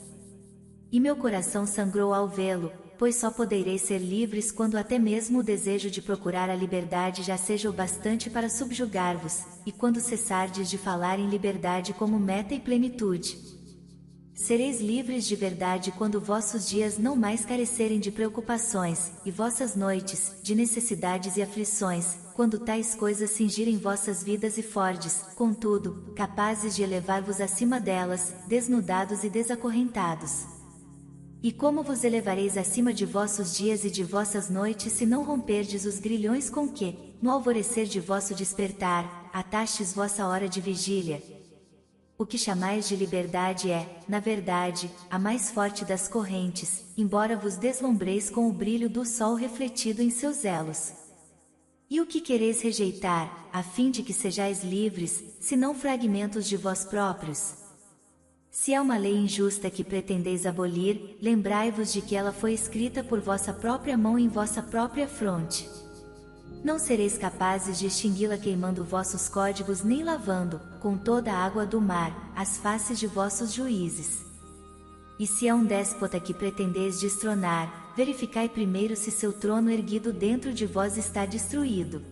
E meu coração sangrou ao vê-lo, pois só podereis ser livres quando até mesmo o desejo de procurar a liberdade já seja o bastante para subjugar-vos, e quando cessardes de falar em liberdade como meta e plenitude. Sereis livres de verdade quando vossos dias não mais carecerem de preocupações, e vossas noites, de necessidades e aflições, quando tais coisas cingirem vossas vidas e fordes, contudo, capazes de elevar-vos acima delas, desnudados e desacorrentados. E como vos elevareis acima de vossos dias e de vossas noites se não romperdes os grilhões com que, no alvorecer de vosso despertar, atastes vossa hora de vigília? O que chamais de liberdade é, na verdade, a mais forte das correntes, embora vos deslumbreis com o brilho do sol refletido em seus elos. E o que quereis rejeitar, a fim de que sejais livres, senão fragmentos de vós próprios? Se é uma lei injusta que pretendeis abolir, lembrai-vos de que ela foi escrita por vossa própria mão em vossa própria fronte. Não sereis capazes de extingui-la queimando vossos códigos nem lavando, com toda a água do mar, as faces de vossos juízes. E se é um déspota que pretendeis destronar, verificai primeiro se seu trono erguido dentro de vós está destruído.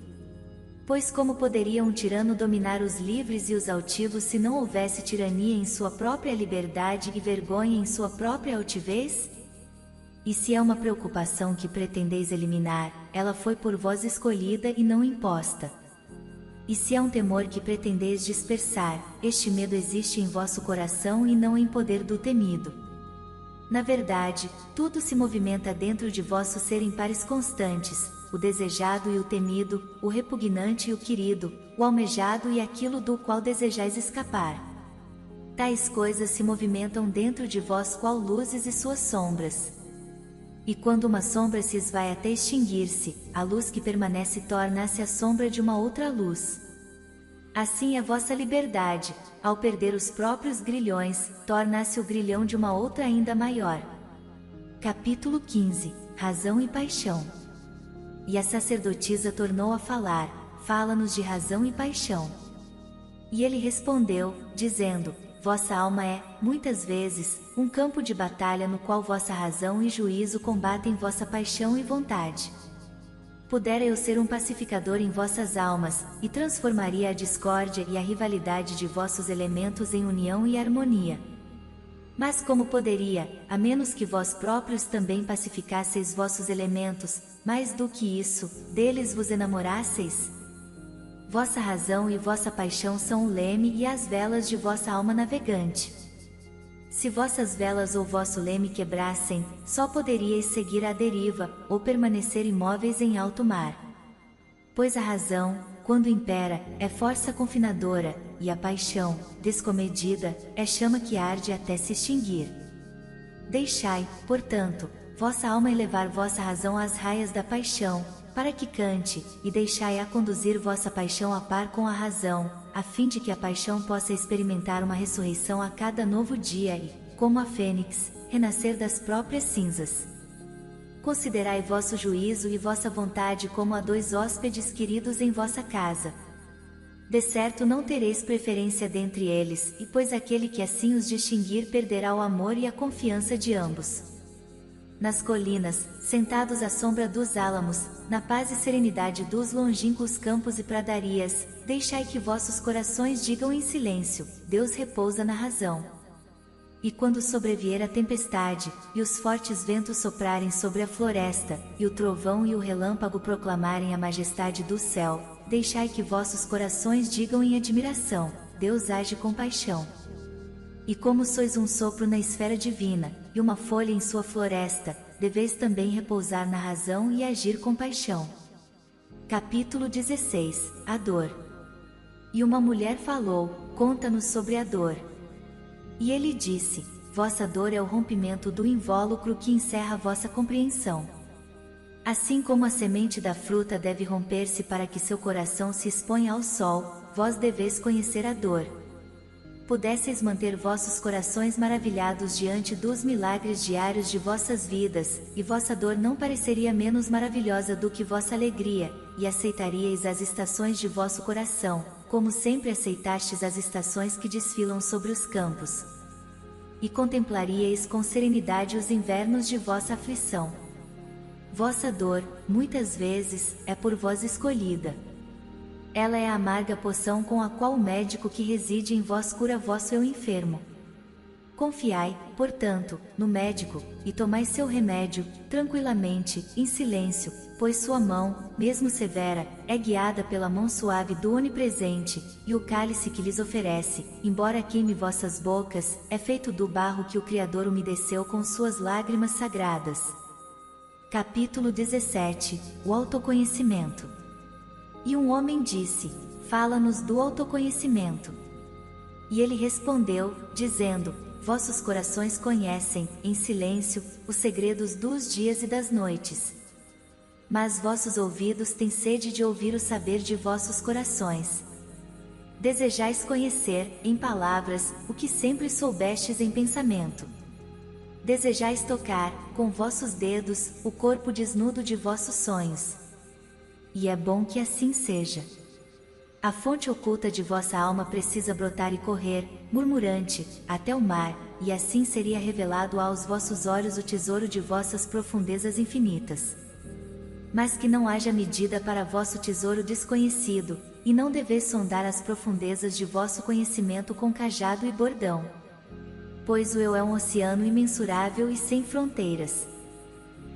Pois como poderia um tirano dominar os livres e os altivos se não houvesse tirania em sua própria liberdade e vergonha em sua própria altivez? E se é uma preocupação que pretendeis eliminar, ela foi por vós escolhida e não imposta. E se é um temor que pretendeis dispersar, este medo existe em vosso coração e não em poder do temido. Na verdade, tudo se movimenta dentro de vosso ser em pares constantes, o desejado e o temido, o repugnante e o querido, o almejado e aquilo do qual desejais escapar. Tais coisas se movimentam dentro de vós qual luzes e suas sombras. E quando uma sombra se esvai até extinguir-se, a luz que permanece torna-se a sombra de uma outra luz. Assim é vossa liberdade, ao perder os próprios grilhões, torna-se o grilhão de uma outra ainda maior. Capítulo 15 – Razão e paixão. E a sacerdotisa tornou a falar: Fala-nos de razão e paixão. E ele respondeu, dizendo: Vossa alma é, muitas vezes, um campo de batalha no qual vossa razão e juízo combatem vossa paixão e vontade. Pudera eu ser um pacificador em vossas almas, e transformaria a discórdia e a rivalidade de vossos elementos em união e harmonia. Mas como poderia, a menos que vós próprios também pacificasseis vossos elementos, mais do que isso, deles vos enamorasseis? Vossa razão e vossa paixão são o leme e as velas de vossa alma navegante. Se vossas velas ou vosso leme quebrassem, só poderíeis seguir à deriva, ou permanecer imóveis em alto mar. Pois a razão, quando impera, é força confinadora, e a paixão, descomedida, é chama que arde até se extinguir. Deixai, portanto, vossa alma elevar vossa razão às raias da paixão, para que cante, e deixai-a conduzir vossa paixão a par com a razão, a fim de que a paixão possa experimentar uma ressurreição a cada novo dia e, como a fênix, renascer das próprias cinzas. Considerai vosso juízo e vossa vontade como a dois hóspedes queridos em vossa casa. De certo não tereis preferência dentre eles, e pois aquele que assim os distinguir perderá o amor e a confiança de ambos. Nas colinas, sentados à sombra dos álamos, na paz e serenidade dos longínquos campos e pradarias, deixai que vossos corações digam em silêncio: Deus repousa na razão. E quando sobrevier a tempestade, e os fortes ventos soprarem sobre a floresta, e o trovão e o relâmpago proclamarem a majestade do céu, deixai que vossos corações digam em admiração: Deus age com paixão. E como sois um sopro na esfera divina, e uma folha em sua floresta, deveis também repousar na razão e agir com paixão. Capítulo 16. A dor. E uma mulher falou: conta-nos sobre a dor. E ele disse: vossa dor é o rompimento do invólucro que encerra vossa compreensão. Assim como a semente da fruta deve romper-se para que seu coração se exponha ao sol, vós deveis conhecer a dor. Pudesseis manter vossos corações maravilhados diante dos milagres diários de vossas vidas, e vossa dor não pareceria menos maravilhosa do que vossa alegria, e aceitaríeis as estações de vosso coração, como sempre aceitastes as estações que desfilam sobre os campos. E contemplaríeis com serenidade os invernos de vossa aflição. Vossa dor, muitas vezes, é por vós escolhida. Ela é a amarga poção com a qual o médico que reside em vós cura vosso eu enfermo. Confiai, portanto, no médico, e tomai seu remédio, tranquilamente, em silêncio, pois sua mão, mesmo severa, é guiada pela mão suave do Onipresente, e o cálice que lhes oferece, embora queime vossas bocas, é feito do barro que o Criador umedeceu com suas lágrimas sagradas. Capítulo 17. O autoconhecimento. E um homem disse: fala-nos do autoconhecimento. E ele respondeu, dizendo: vossos corações conhecem, em silêncio, os segredos dos dias e das noites. Mas vossos ouvidos têm sede de ouvir o saber de vossos corações. Desejais conhecer, em palavras, o que sempre soubestes em pensamento. Desejais tocar, com vossos dedos, o corpo desnudo de vossos sonhos. E é bom que assim seja. A fonte oculta de vossa alma precisa brotar e correr, murmurante, até o mar, e assim seria revelado aos vossos olhos o tesouro de vossas profundezas infinitas. Mas que não haja medida para vosso tesouro desconhecido, e não deveis sondar as profundezas de vosso conhecimento com cajado e bordão. Pois o eu é um oceano imensurável e sem fronteiras.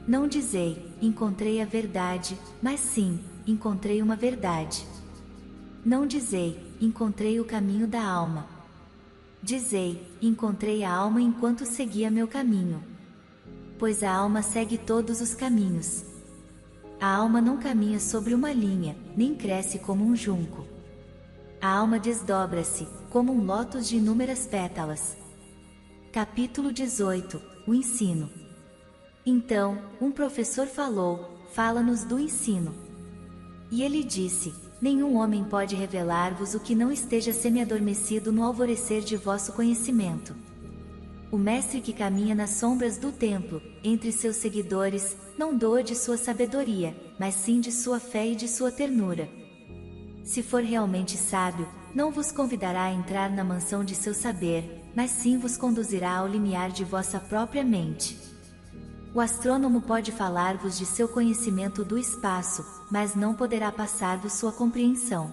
Não dizei: encontrei a verdade, mas sim: encontrei uma verdade. Não dizei: encontrei o caminho da alma. Dizei: encontrei a alma enquanto seguia meu caminho. Pois a alma segue todos os caminhos. A alma não caminha sobre uma linha, nem cresce como um junco. A alma desdobra-se, como um lótus de inúmeras pétalas. Capítulo 18. O ensino. Então, um professor falou: fala-nos do ensino. E ele disse: nenhum homem pode revelar-vos o que não esteja semi-adormecido no alvorecer de vosso conhecimento. O mestre que caminha nas sombras do templo, entre seus seguidores, não doa de sua sabedoria, mas sim de sua fé e de sua ternura. Se for realmente sábio, não vos convidará a entrar na mansão de seu saber, mas sim vos conduzirá ao limiar de vossa própria mente. O astrônomo pode falar-vos de seu conhecimento do espaço, mas não poderá passar-vos sua compreensão.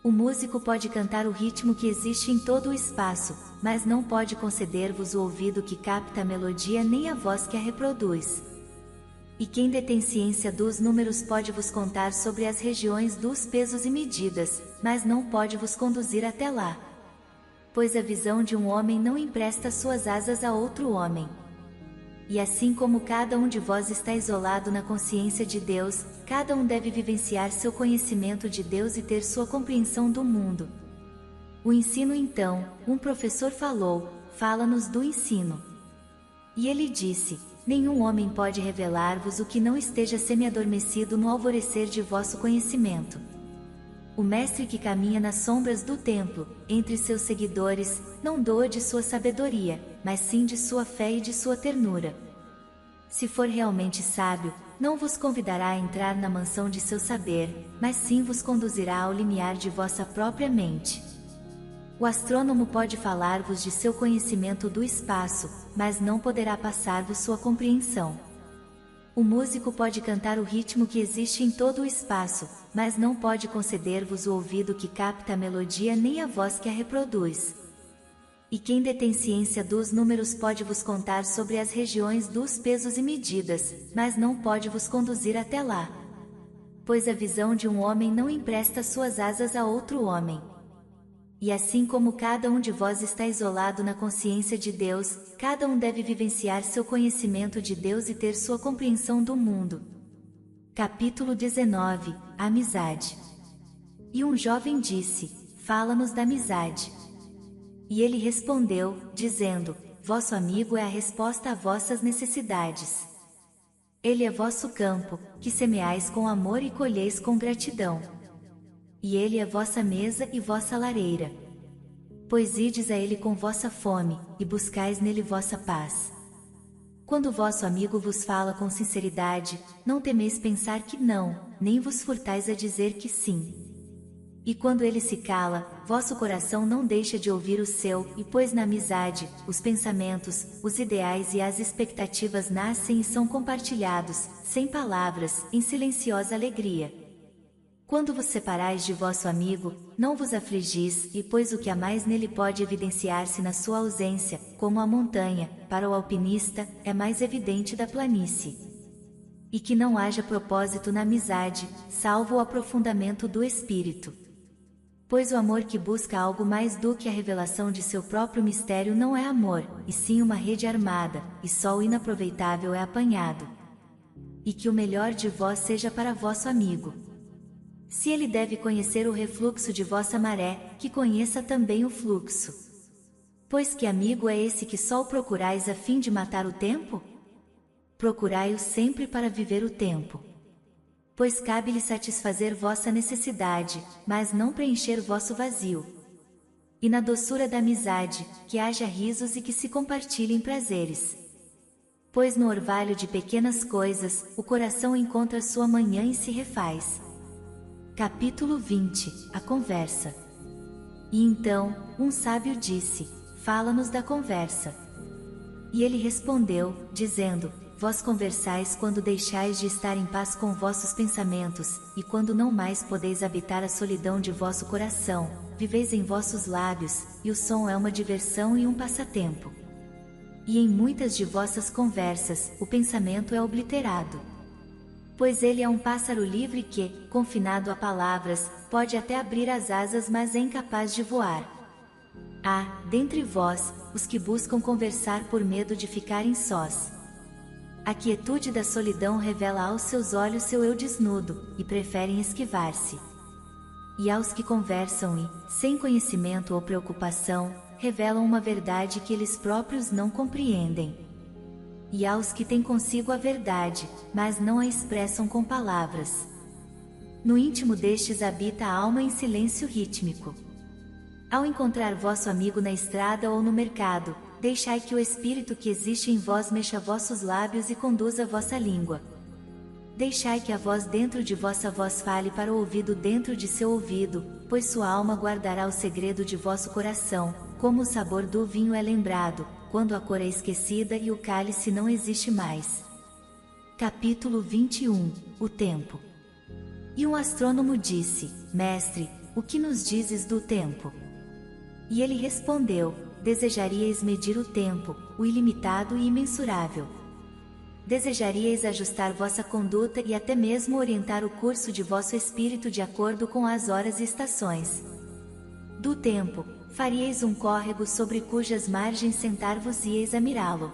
O músico pode cantar o ritmo que existe em todo o espaço, mas não pode conceder-vos o ouvido que capta a melodia nem a voz que a reproduz. E quem detém ciência dos números pode vos contar sobre as regiões dos pesos e medidas, mas não pode vos conduzir até lá. Pois a visão de um homem não empresta suas asas a outro homem. E assim como cada um de vós está isolado na consciência de Deus, cada um deve vivenciar seu conhecimento de Deus e ter sua compreensão do mundo. O ensino então, um professor falou: fala-nos do ensino. E ele disse: nenhum homem pode revelar-vos o que não esteja semi-adormecido no alvorecer de vosso conhecimento. O mestre que caminha nas sombras do templo, entre seus seguidores, não doa de sua sabedoria, mas sim de sua fé e de sua ternura. Se for realmente sábio, não vos convidará a entrar na mansão de seu saber, mas sim vos conduzirá ao limiar de vossa própria mente. O astrônomo pode falar-vos de seu conhecimento do espaço, mas não poderá passar-vos sua compreensão. O músico pode cantar o ritmo que existe em todo o espaço, mas não pode conceder-vos o ouvido que capta a melodia nem a voz que a reproduz. E quem detém ciência dos números pode vos contar sobre as regiões dos pesos e medidas, mas não pode vos conduzir até lá. Pois a visão de um homem não empresta suas asas a outro homem. E assim como cada um de vós está isolado na consciência de Deus, cada um deve vivenciar seu conhecimento de Deus e ter sua compreensão do mundo. Capítulo 19 – Amizade. E um jovem disse: fala-nos da amizade. E ele respondeu, dizendo: vosso amigo é a resposta a vossas necessidades. Ele é vosso campo, que semeais com amor e colheis com gratidão. E ele é vossa mesa e vossa lareira. Pois ides a ele com vossa fome, e buscais nele vossa paz. Quando vosso amigo vos fala com sinceridade, não temeis pensar que não, nem vos furtais a dizer que sim. E quando ele se cala, vosso coração não deixa de ouvir o seu, e pois na amizade, os pensamentos, os ideais e as expectativas nascem e são compartilhados, sem palavras, em silenciosa alegria. Quando vos separais de vosso amigo, não vos afligis, e pois o que há mais nele pode evidenciar-se na sua ausência, como a montanha, para o alpinista, é mais evidente da planície. E que não haja propósito na amizade, salvo o aprofundamento do espírito. Pois o amor que busca algo mais do que a revelação de seu próprio mistério não é amor, e sim uma rede armada, e só o inaproveitável é apanhado. E que o melhor de vós seja para vosso amigo. Se ele deve conhecer o refluxo de vossa maré, que conheça também o fluxo. Pois que amigo é esse que só o procurais a fim de matar o tempo? Procurai-o sempre para viver o tempo. Pois cabe-lhe satisfazer vossa necessidade, mas não preencher vosso vazio. E na doçura da amizade, que haja risos e que se compartilhem prazeres. Pois no orvalho de pequenas coisas, o coração encontra sua manhã e se refaz. Capítulo 20 – A conversa. E então, um sábio disse: fala-nos da conversa. E ele respondeu, dizendo: vós conversais quando deixais de estar em paz com vossos pensamentos, e quando não mais podeis habitar a solidão de vosso coração, viveis em vossos lábios, e o som é uma diversão e um passatempo. E em muitas de vossas conversas, o pensamento é obliterado. Pois ele é um pássaro livre que, confinado a palavras, pode até abrir as asas, mas é incapaz de voar. Há, dentre vós, os que buscam conversar por medo de ficarem sós. A quietude da solidão revela aos seus olhos seu eu desnudo, e preferem esquivar-se. E aos que conversam e, sem conhecimento ou preocupação, revelam uma verdade que eles próprios não compreendem. E aos que têm consigo a verdade, mas não a expressam com palavras. No íntimo destes habita a alma em silêncio rítmico. Ao encontrar vosso amigo na estrada ou no mercado, deixai que o espírito que existe em vós mexa vossos lábios e conduza vossa língua. Deixai que a voz dentro de vossa voz fale para o ouvido dentro de seu ouvido, pois sua alma guardará o segredo de vosso coração, como o sabor do vinho é lembrado, quando a cor é esquecida e o cálice não existe mais. Capítulo 21 – O tempo. E um astrônomo disse: mestre, o que nos dizes do tempo? E ele respondeu: desejaríeis medir o tempo, o ilimitado e imensurável. Desejaríeis ajustar vossa conduta e até mesmo orientar o curso de vosso espírito de acordo com as horas e estações. Do tempo, faríeis um córrego sobre cujas margens sentar-vos-íeis a mirá-lo.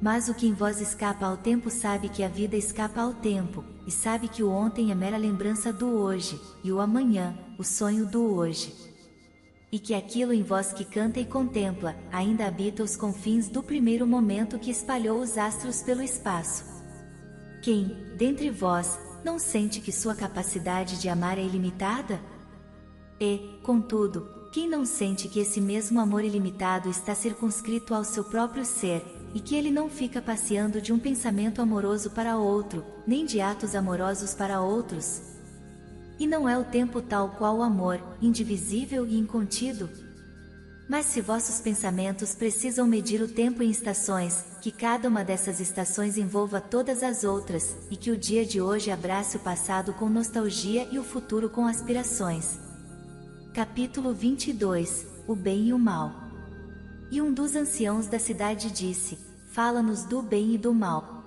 Mas o que em vós escapa ao tempo sabe que a vida escapa ao tempo, e sabe que o ontem é mera lembrança do hoje, e o amanhã, o sonho do hoje. E que aquilo em vós que canta e contempla, ainda habita os confins do primeiro momento que espalhou os astros pelo espaço. Quem, dentre vós, não sente que sua capacidade de amar é ilimitada? E, contudo, quem não sente que esse mesmo amor ilimitado está circunscrito ao seu próprio ser, e que ele não fica passeando de um pensamento amoroso para outro, nem de atos amorosos para outros? E não é o tempo tal qual o amor, indivisível e incontido? Mas se vossos pensamentos precisam medir o tempo em estações, que cada uma dessas estações envolva todas as outras, e que o dia de hoje abrace o passado com nostalgia e o futuro com aspirações. Capítulo 22 – O bem e o mal. E um dos anciãos da cidade disse: fala-nos do bem e do mal.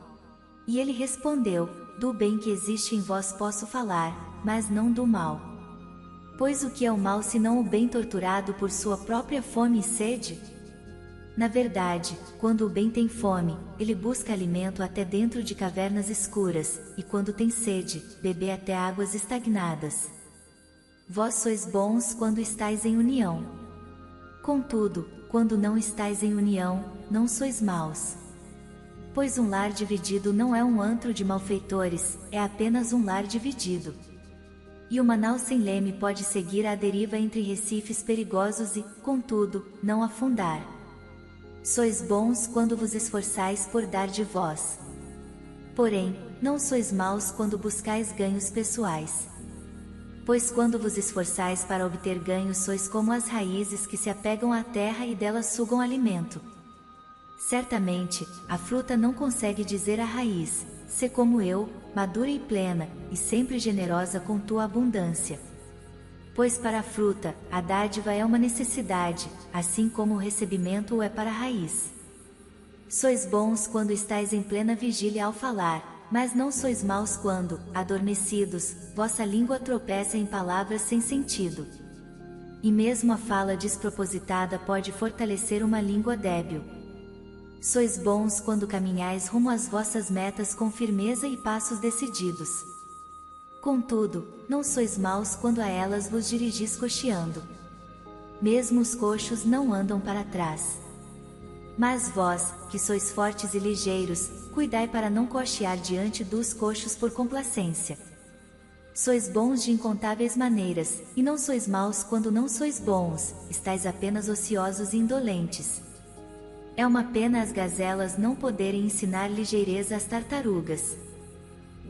E ele respondeu: do bem que existe em vós posso falar, mas não do mal. Pois o que é o mal senão o bem torturado por sua própria fome e sede? Na verdade, quando o bem tem fome, ele busca alimento até dentro de cavernas escuras, e quando tem sede, bebe até águas estagnadas. Vós sois bons quando estáis em união. Contudo, quando não estáis em união, não sois maus. Pois um lar dividido não é um antro de malfeitores, é apenas um lar dividido. E uma nau sem leme pode seguir à deriva entre recifes perigosos e, contudo, não afundar. Sois bons quando vos esforçais por dar de vós. Porém, não sois maus quando buscais ganhos pessoais. Pois quando vos esforçais para obter ganhos sois como as raízes que se apegam à terra e delas sugam alimento. Certamente, a fruta não consegue dizer à raiz: sê como eu, madura e plena, e sempre generosa com tua abundância. Pois para a fruta, a dádiva é uma necessidade, assim como o recebimento o é para a raiz. Sois bons quando estáis em plena vigília ao falar, mas não sois maus quando, adormecidos, vossa língua tropeça em palavras sem sentido. E mesmo a fala despropositada pode fortalecer uma língua débil. Sois bons quando caminhais rumo às vossas metas com firmeza e passos decididos. Contudo, não sois maus quando a elas vos dirigis coxeando. Mesmo os coxos não andam para trás. Mas vós, que sois fortes e ligeiros, cuidai para não coxear diante dos coxos por complacência. Sois bons de incontáveis maneiras, e não sois maus quando não sois bons, estáis apenas ociosos e indolentes. É uma pena as gazelas não poderem ensinar ligeireza às tartarugas.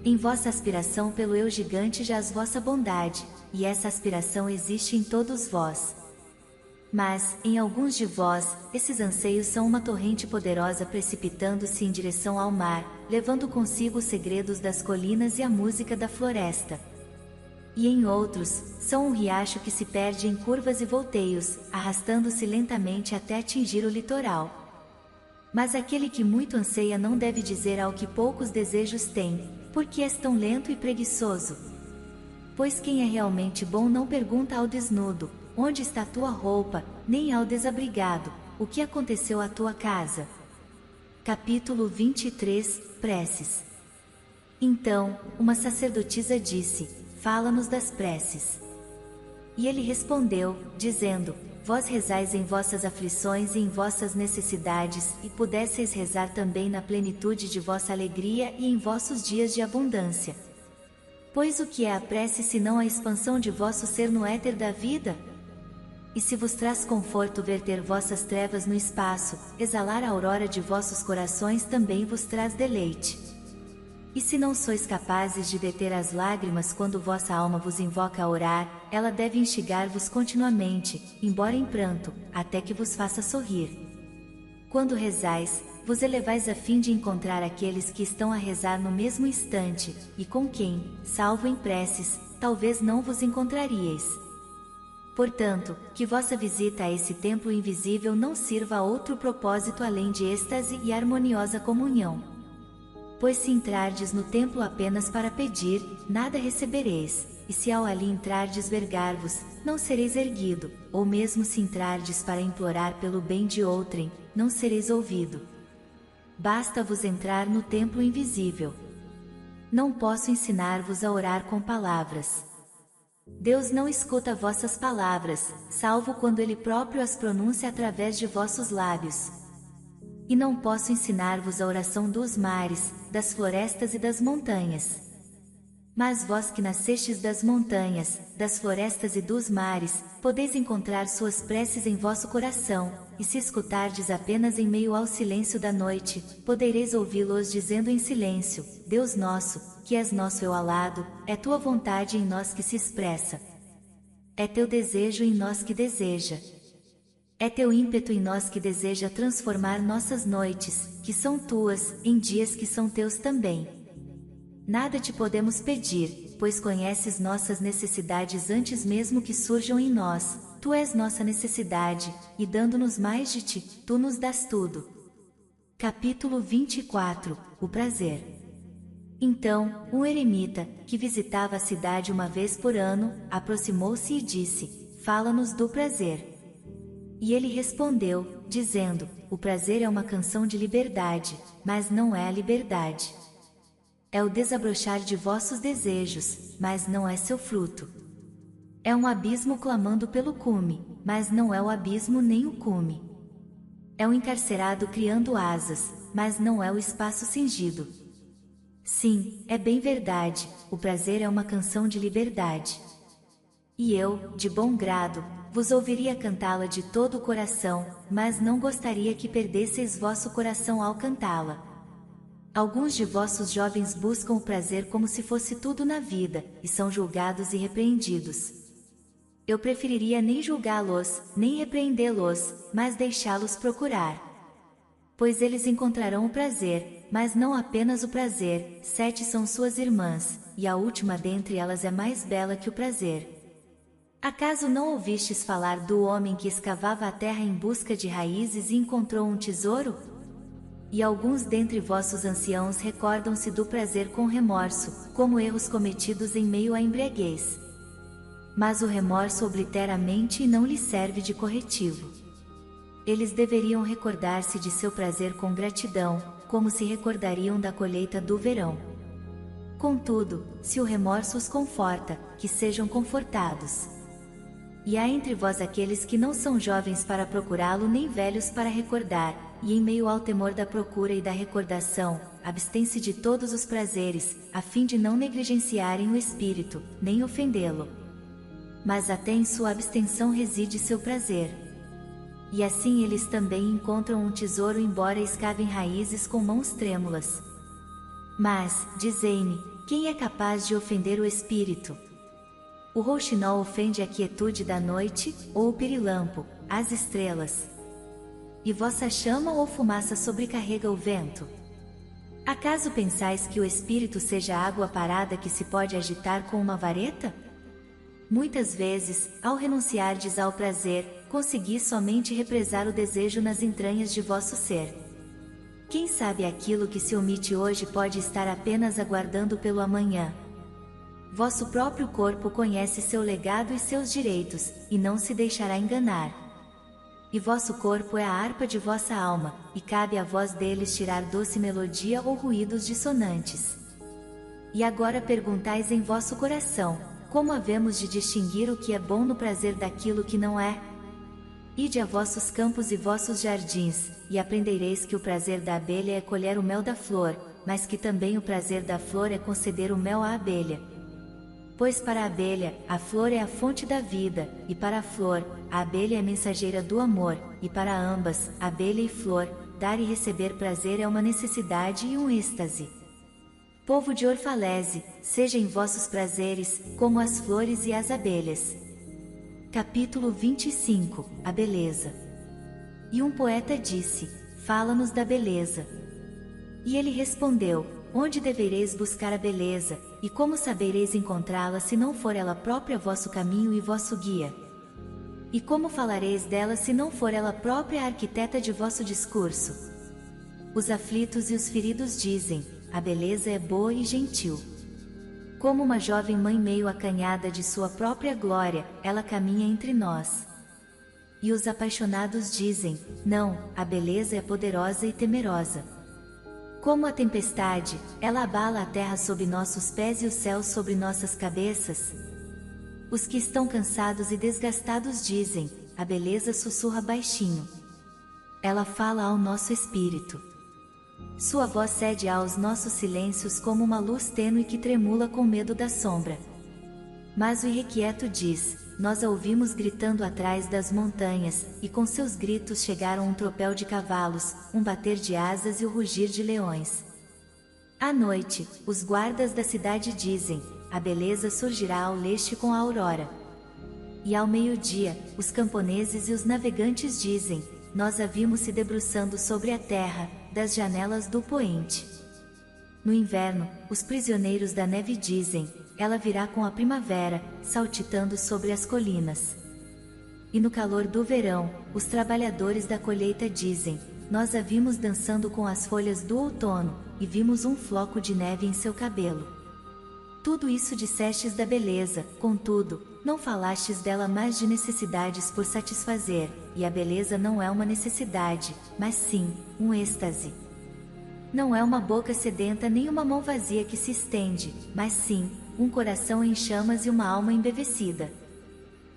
Em vossa aspiração pelo eu gigante jaz vossa bondade, e essa aspiração existe em todos vós. Mas, em alguns de vós, esses anseios são uma torrente poderosa precipitando-se em direção ao mar, levando consigo os segredos das colinas e a música da floresta. E em outros, são um riacho que se perde em curvas e volteios, arrastando-se lentamente até atingir o litoral. Mas aquele que muito anseia não deve dizer ao que poucos desejos tem: por que és tão lento e preguiçoso? Pois quem é realmente bom não pergunta ao desnudo: onde está tua roupa, nem ao desabrigado: o que aconteceu à tua casa? Capítulo 23, Preces. Então, uma sacerdotisa disse: fala-nos das preces. E ele respondeu, dizendo: vós rezais em vossas aflições e em vossas necessidades, e pudesseis rezar também na plenitude de vossa alegria e em vossos dias de abundância. Pois o que é a prece senão a expansão de vosso ser no éter da vida? E se vos traz conforto verter vossas trevas no espaço, exalar a aurora de vossos corações também vos traz deleite. E se não sois capazes de deter as lágrimas quando vossa alma vos invoca a orar, ela deve enxigar-vos continuamente, embora em pranto, até que vos faça sorrir. Quando rezais, vos elevais a fim de encontrar aqueles que estão a rezar no mesmo instante, e com quem, salvo em preces, talvez não vos encontraríeis. Portanto, que vossa visita a esse templo invisível não sirva a outro propósito além de êxtase e harmoniosa comunhão. Pois se entrardes no templo apenas para pedir, nada recebereis, e se ao ali entrardes vergar-vos, não sereis erguido, ou mesmo se entrardes para implorar pelo bem de outrem, não sereis ouvido. Basta-vos entrar no templo invisível. Não posso ensinar-vos a orar com palavras. Deus não escuta vossas palavras, salvo quando Ele próprio as pronuncia através de vossos lábios. E não posso ensinar-vos a oração dos mares, das florestas e das montanhas. Mas vós que nascestes das montanhas, das florestas e dos mares, podeis encontrar suas preces em vosso coração, e se escutardes apenas em meio ao silêncio da noite, podereis ouvi-los dizendo em silêncio: Deus nosso, que és nosso eu alado, é tua vontade em nós que se expressa. É teu desejo em nós que deseja. É teu ímpeto em nós que deseja transformar nossas noites, que são tuas, em dias que são teus também. Nada te podemos pedir, pois conheces nossas necessidades antes mesmo que surjam em nós, tu és nossa necessidade, e dando-nos mais de ti, tu nos dás tudo. Capítulo 24. O prazer. Então, um eremita, que visitava a cidade uma vez por ano, aproximou-se e disse: fala-nos do prazer. E ele respondeu, dizendo: o prazer é uma canção de liberdade, mas não é a liberdade. É o desabrochar de vossos desejos, mas não é seu fruto. É um abismo clamando pelo cume, mas não é o abismo nem o cume. É um encarcerado criando asas, mas não é o espaço cingido. Sim, é bem verdade, o prazer é uma canção de liberdade. E eu, de bom grado, vos ouviria cantá-la de todo o coração, mas não gostaria que perdesseis vosso coração ao cantá-la. Alguns de vossos jovens buscam o prazer como se fosse tudo na vida, e são julgados e repreendidos. Eu preferiria nem julgá-los, nem repreendê-los, mas deixá-los procurar. Pois eles encontrarão o prazer, mas não apenas o prazer. 7 são suas irmãs, e a última dentre elas é mais bela que o prazer. Acaso não ouvistes falar do homem que escavava a terra em busca de raízes e encontrou um tesouro? E alguns dentre vossos anciãos recordam-se do prazer com remorso, como erros cometidos em meio à embriaguez. Mas o remorso oblitera a mente e não lhe serve de corretivo. Eles deveriam recordar-se de seu prazer com gratidão, como se recordariam da colheita do verão. Contudo, se o remorso os conforta, que sejam confortados. E há entre vós aqueles que não são jovens para procurá-lo nem velhos para recordar, e em meio ao temor da procura e da recordação, abstêm-se de todos os prazeres, a fim de não negligenciarem o espírito, nem ofendê-lo. Mas até em sua abstenção reside seu prazer. E assim eles também encontram um tesouro embora escavem raízes com mãos trêmulas. Mas, dizei-me, quem é capaz de ofender o espírito? O rouxinol ofende a quietude da noite, ou o pirilampo, as estrelas? E vossa chama ou fumaça sobrecarrega o vento? Acaso pensais que o espírito seja água parada que se pode agitar com uma vareta? Muitas vezes, ao renunciardes ao prazer, conseguis somente represar o desejo nas entranhas de vosso ser. Quem sabe aquilo que se omite hoje pode estar apenas aguardando pelo amanhã. Vosso próprio corpo conhece seu legado e seus direitos, e não se deixará enganar. E vosso corpo é a harpa de vossa alma, e cabe a voz deles tirar doce melodia ou ruídos dissonantes. E agora perguntais em vosso coração: como havemos de distinguir o que é bom no prazer daquilo que não é? Ide a vossos campos e vossos jardins, e aprendereis que o prazer da abelha é colher o mel da flor, mas que também o prazer da flor é conceder o mel à abelha. Pois para a abelha, a flor é a fonte da vida, e para a flor, a abelha é mensageira do amor, e para ambas, abelha e flor, dar e receber prazer é uma necessidade e um êxtase. Povo de Orfalese, sejam vossos prazeres, como as flores e as abelhas. Capítulo 25. A beleza. E um poeta disse: fala-nos da beleza. E ele respondeu: onde devereis buscar a beleza, e como sabereis encontrá-la se não for ela própria vosso caminho e vosso guia? E como falareis dela se não for ela própria a arquiteta de vosso discurso? Os aflitos e os feridos dizem: a beleza é boa e gentil. Como uma jovem mãe meio acanhada de sua própria glória, ela caminha entre nós. E os apaixonados dizem: não, a beleza é poderosa e temerosa. Como a tempestade, ela abala a terra sob nossos pés e o céu sobre nossas cabeças. Os que estão cansados e desgastados dizem: a beleza sussurra baixinho. Ela fala ao nosso espírito. Sua voz cede aos nossos silêncios como uma luz tênue que tremula com medo da sombra. Mas o irrequieto diz: nós a ouvimos gritando atrás das montanhas, e com seus gritos chegaram um tropel de cavalos, um bater de asas e o rugir de leões. À noite, os guardas da cidade dizem: a beleza surgirá ao leste com a aurora. E ao meio-dia, os camponeses e os navegantes dizem: nós a vimos se debruçando sobre a terra, das janelas do poente. No inverno, os prisioneiros da neve dizem: ela virá com a primavera, saltitando sobre as colinas. E no calor do verão, os trabalhadores da colheita dizem: nós a vimos dançando com as folhas do outono, e vimos um floco de neve em seu cabelo. Tudo isso dissestes da beleza, contudo, não falastes dela mais de necessidades por satisfazer, e a beleza não é uma necessidade, mas sim, um êxtase. Não é uma boca sedenta nem uma mão vazia que se estende, mas sim, um coração em chamas e uma alma embevecida.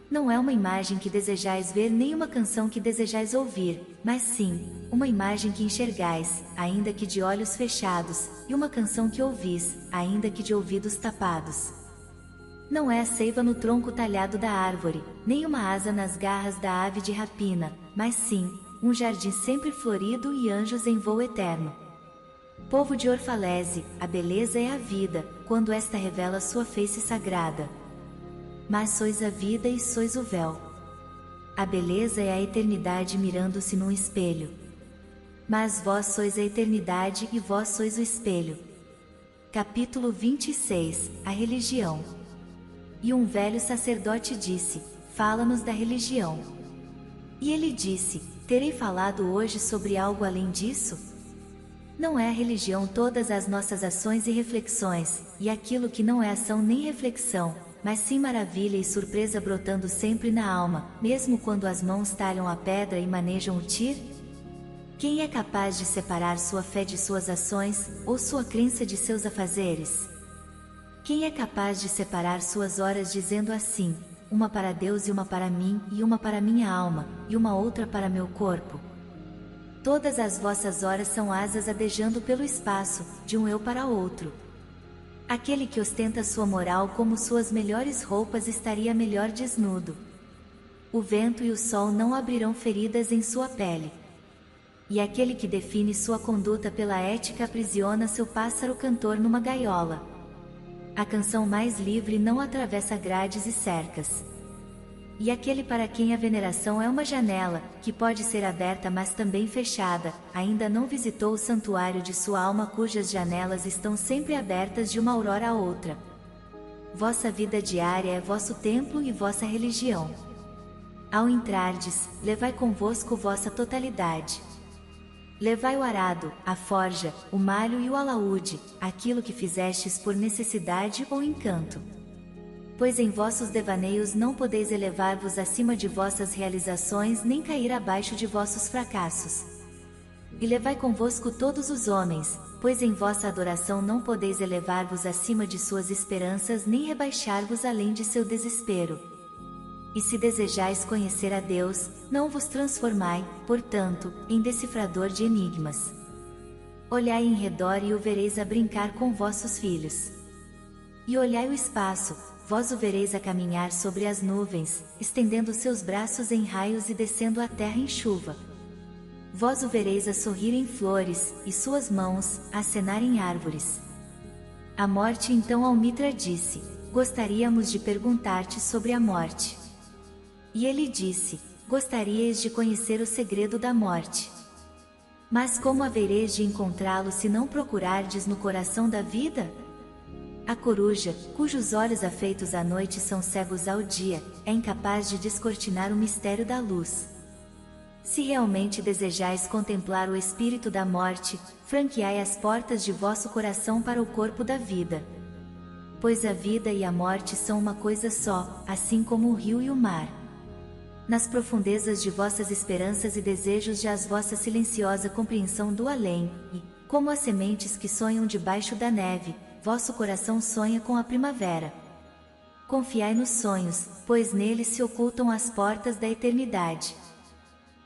Não é uma imagem que desejais ver nem uma canção que desejais ouvir, mas sim, uma imagem que enxergais, ainda que de olhos fechados, e uma canção que ouvis, ainda que de ouvidos tapados. Não é a seiva no tronco talhado da árvore, nem uma asa nas garras da ave de rapina, mas sim, um jardim sempre florido e anjos em voo eterno. Povo de Orfalese, a beleza é a vida, quando esta revela sua face sagrada. Mas sois a vida e sois o véu. A beleza é a eternidade mirando-se num espelho. Mas vós sois a eternidade e vós sois o espelho. Capítulo 26, a religião. E um velho sacerdote disse: fala-nos da religião. E ele disse: terei falado hoje sobre algo além disso? Não é a religião todas as nossas ações e reflexões, e aquilo que não é ação nem reflexão, mas sim maravilha e surpresa brotando sempre na alma, mesmo quando as mãos talham a pedra e manejam o tir? Quem é capaz de separar sua fé de suas ações, ou sua crença de seus afazeres? Quem é capaz de separar suas horas dizendo assim: uma para Deus e uma para mim, e uma para minha alma, e uma outra para meu corpo? Todas as vossas horas são asas adejando pelo espaço, de um eu para outro. Aquele que ostenta sua moral como suas melhores roupas estaria melhor desnudo. O vento e o sol não abrirão feridas em sua pele. E aquele que define sua conduta pela ética aprisiona seu pássaro cantor numa gaiola. A canção mais livre não atravessa grades e cercas. E aquele para quem a veneração é uma janela, que pode ser aberta mas também fechada, ainda não visitou o santuário de sua alma cujas janelas estão sempre abertas de uma aurora a outra. Vossa vida diária é vosso templo e vossa religião. Ao entrardes, levai convosco vossa totalidade. Levai o arado, a forja, o malho e o alaúde, aquilo que fizestes por necessidade ou encanto. Pois em vossos devaneios não podeis elevar-vos acima de vossas realizações nem cair abaixo de vossos fracassos. E levai convosco todos os homens, pois em vossa adoração não podeis elevar-vos acima de suas esperanças nem rebaixar-vos além de seu desespero. E se desejais conhecer a Deus, não vos transformai, portanto, em decifrador de enigmas. Olhai em redor e o vereis a brincar com vossos filhos. E olhai o espaço, vós o vereis a caminhar sobre as nuvens, estendendo seus braços em raios e descendo a terra em chuva. Vós o vereis a sorrir em flores, e suas mãos, a acenar em árvores. A morte então ao Mitra disse: gostaríamos de perguntar-te sobre a morte. E ele disse: gostaríeis de conhecer o segredo da morte. Mas como havereis de encontrá-lo se não procurardes no coração da vida? A coruja, cujos olhos afeitos à noite são cegos ao dia, é incapaz de descortinar o mistério da luz. Se realmente desejais contemplar o espírito da morte, franqueai as portas de vosso coração para o corpo da vida. Pois a vida e a morte são uma coisa só, assim como o rio e o mar. Nas profundezas de vossas esperanças e desejos jaz vossa silenciosa compreensão do além, e, como as sementes que sonham debaixo da neve, vosso coração sonha com a primavera. Confiai nos sonhos, pois neles se ocultam as portas da eternidade.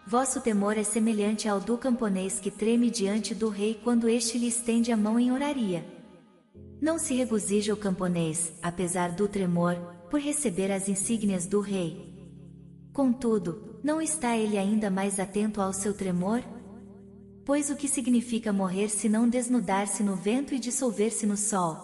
Vosso temor é semelhante ao do camponês que treme diante do rei quando este lhe estende a mão em oraria. Não se regozija o camponês, apesar do tremor, por receber as insígnias do rei. Contudo, não está ele ainda mais atento ao seu tremor? Pois o que significa morrer se não desnudar-se no vento e dissolver-se no sol?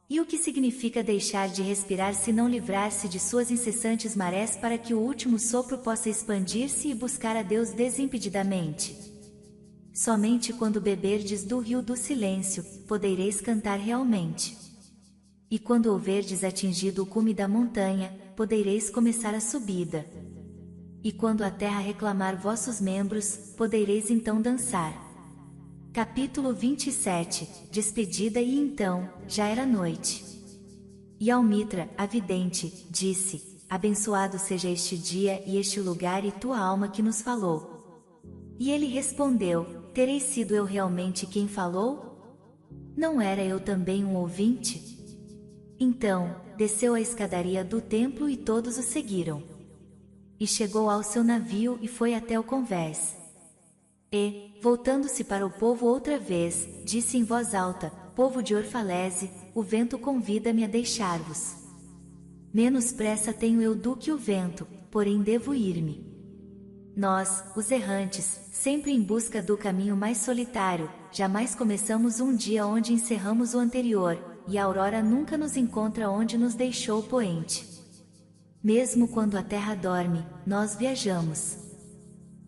E o que significa deixar de respirar se não livrar-se de suas incessantes marés para que o último sopro possa expandir-se e buscar a Deus desimpedidamente? Somente quando beberdes do rio do silêncio, podereis cantar realmente. E quando houverdes atingido o cume da montanha, podereis começar a subida. E quando a terra reclamar vossos membros, podereis então dançar. Capítulo 27, Despedida. E então, já era noite. E Almitra, a vidente, disse: Abençoado seja este dia e este lugar e tua alma que nos falou. E ele respondeu: Terei sido eu realmente quem falou? Não era eu também um ouvinte? Então, desceu a escadaria do templo e todos o seguiram. E chegou ao seu navio e foi até o convés. E, voltando-se para o povo outra vez, disse em voz alta: Povo de Orfalese, o vento convida-me a deixar-vos. Menos pressa tenho eu do que o vento, porém devo ir-me. Nós, os errantes, sempre em busca do caminho mais solitário, jamais começamos um dia onde encerramos o anterior, e a aurora nunca nos encontra onde nos deixou o poente. Mesmo quando a terra dorme, nós viajamos.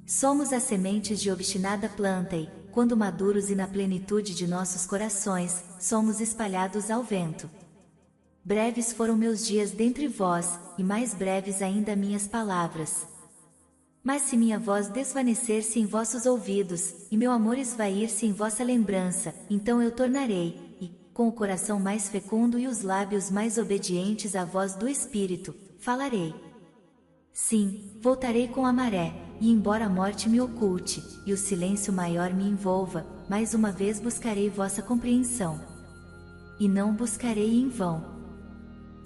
Somos as sementes de obstinada planta e, quando maduros e na plenitude de nossos corações, somos espalhados ao vento. Breves foram meus dias dentre vós, e mais breves ainda minhas palavras. Mas se minha voz desvanecer-se em vossos ouvidos, e meu amor esvair-se em vossa lembrança, então eu tornarei, e, com o coração mais fecundo e os lábios mais obedientes à voz do Espírito, falarei. Sim, voltarei com a maré, e embora a morte me oculte, e o silêncio maior me envolva, mais uma vez buscarei vossa compreensão. E não buscarei em vão.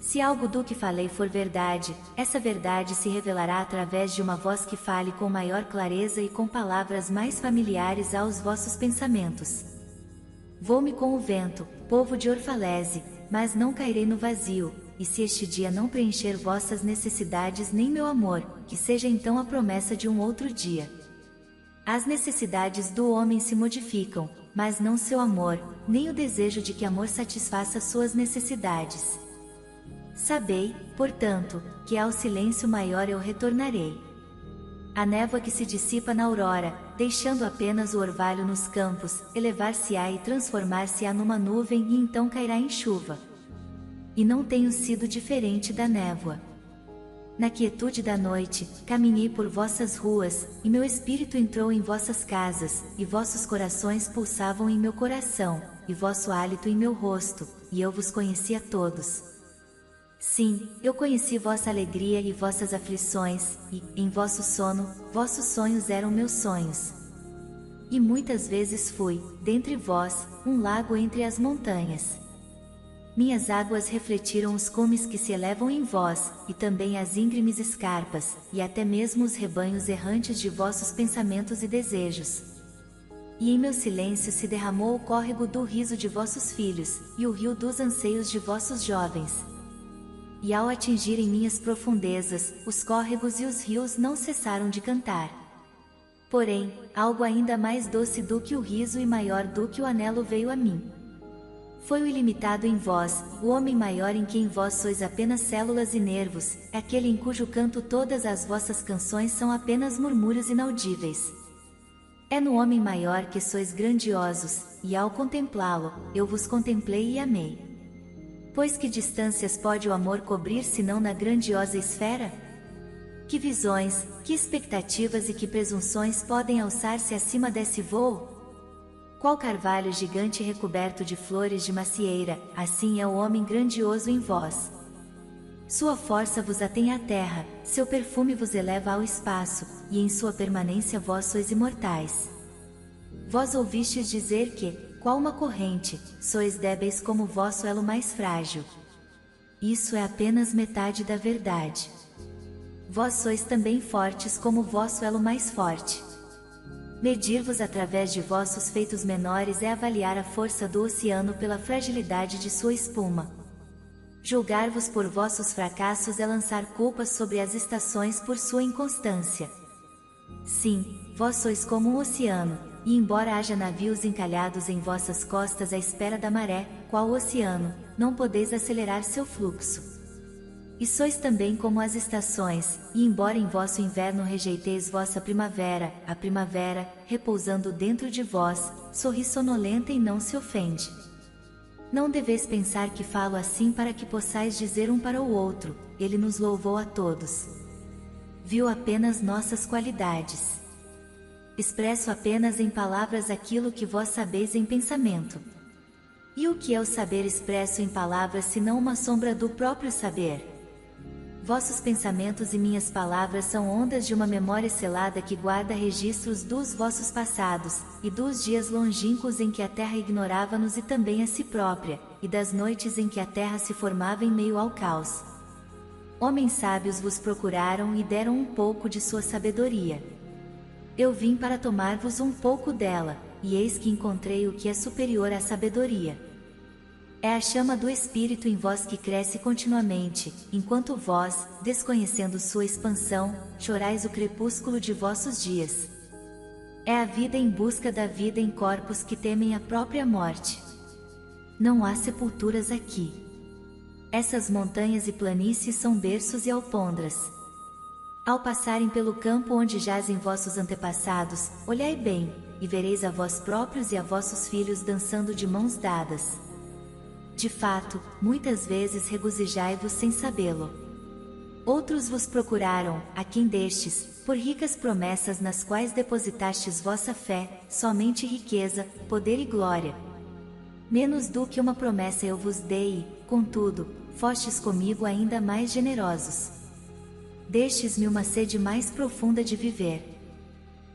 Se algo do que falei for verdade, essa verdade se revelará através de uma voz que fale com maior clareza e com palavras mais familiares aos vossos pensamentos. Vou-me com o vento, povo de Orfalese, mas não cairei no vazio, e se este dia não preencher vossas necessidades nem meu amor, que seja então a promessa de um outro dia. As necessidades do homem se modificam, mas não seu amor, nem o desejo de que amor satisfaça suas necessidades. Sabei, portanto, que ao silêncio maior eu retornarei. A névoa que se dissipa na aurora, deixando apenas o orvalho nos campos, elevar-se-á e transformar-se-á numa nuvem e então cairá em chuva. E não tenho sido diferente da névoa. Na quietude da noite, caminhei por vossas ruas, e meu espírito entrou em vossas casas, e vossos corações pulsavam em meu coração, e vosso hálito em meu rosto, e eu vos conheci a todos. Sim, eu conheci vossa alegria e vossas aflições, e, em vosso sono, vossos sonhos eram meus sonhos. E muitas vezes fui, dentre vós, um lago entre as montanhas. Minhas águas refletiram os cumes que se elevam em vós, e também as íngremes escarpas, e até mesmo os rebanhos errantes de vossos pensamentos e desejos. E em meu silêncio se derramou o córrego do riso de vossos filhos, e o rio dos anseios de vossos jovens. E ao atingirem minhas profundezas, os córregos e os rios não cessaram de cantar. Porém, algo ainda mais doce do que o riso e maior do que o anelo veio a mim. Foi o ilimitado em vós, o homem maior em quem vós sois apenas células e nervos, aquele em cujo canto todas as vossas canções são apenas murmúrios inaudíveis. É no homem maior que sois grandiosos, e ao contemplá-lo, eu vos contemplei e amei. Pois que distâncias pode o amor cobrir senão na grandiosa esfera? Que visões, que expectativas e que presunções podem alçar-se acima desse voo? Qual carvalho gigante recoberto de flores de macieira, assim é o homem grandioso em vós. Sua força vos atém à terra, seu perfume vos eleva ao espaço, e em sua permanência vós sois imortais. Vós ouvistes dizer que, qual uma corrente, sois débeis como vosso elo mais frágil. Isso é apenas metade da verdade. Vós sois também fortes como vosso elo mais forte. Medir-vos através de vossos feitos menores é avaliar a força do oceano pela fragilidade de sua espuma. Julgar-vos por vossos fracassos é lançar culpas sobre as estações por sua inconstância. Sim, vós sois como um oceano, e embora haja navios encalhados em vossas costas à espera da maré, qual o oceano, não podeis acelerar seu fluxo. E sois também como as estações, e embora em vosso inverno rejeiteis vossa primavera, a primavera, repousando dentro de vós, sorri sonolenta e não se ofende. Não deveis pensar que falo assim para que possais dizer um para o outro, ele nos louvou a todos. viu apenas nossas qualidades. Expresso apenas em palavras aquilo que vós sabeis em pensamento. E o que é o saber expresso em palavras senão uma sombra do próprio saber? Vossos pensamentos e minhas palavras são ondas de uma memória selada que guarda registros dos vossos passados, e dos dias longínquos em que a terra ignorava-nos e também a si própria, e das noites em que a terra se formava em meio ao caos. Homens sábios vos procuraram e deram um pouco de sua sabedoria. Eu vim para tomar-vos um pouco dela, e eis que encontrei o que é superior à sabedoria. É a chama do Espírito em vós que cresce continuamente, enquanto vós, desconhecendo sua expansão, chorais o crepúsculo de vossos dias. É a vida em busca da vida em corpos que temem a própria morte. Não há sepulturas aqui. Essas montanhas e planícies são berços e alpondras. Ao passarem pelo campo onde jazem vossos antepassados, olhai bem, e vereis a vós próprios e a vossos filhos dançando de mãos dadas. De fato, muitas vezes regozijai-vos sem sabê-lo. Outros vos procuraram, a quem destes, por ricas promessas nas quais depositastes vossa fé, somente riqueza, poder e glória. Menos do que uma promessa eu vos dei, contudo, fostes comigo ainda mais generosos. Destes-me uma sede mais profunda de viver.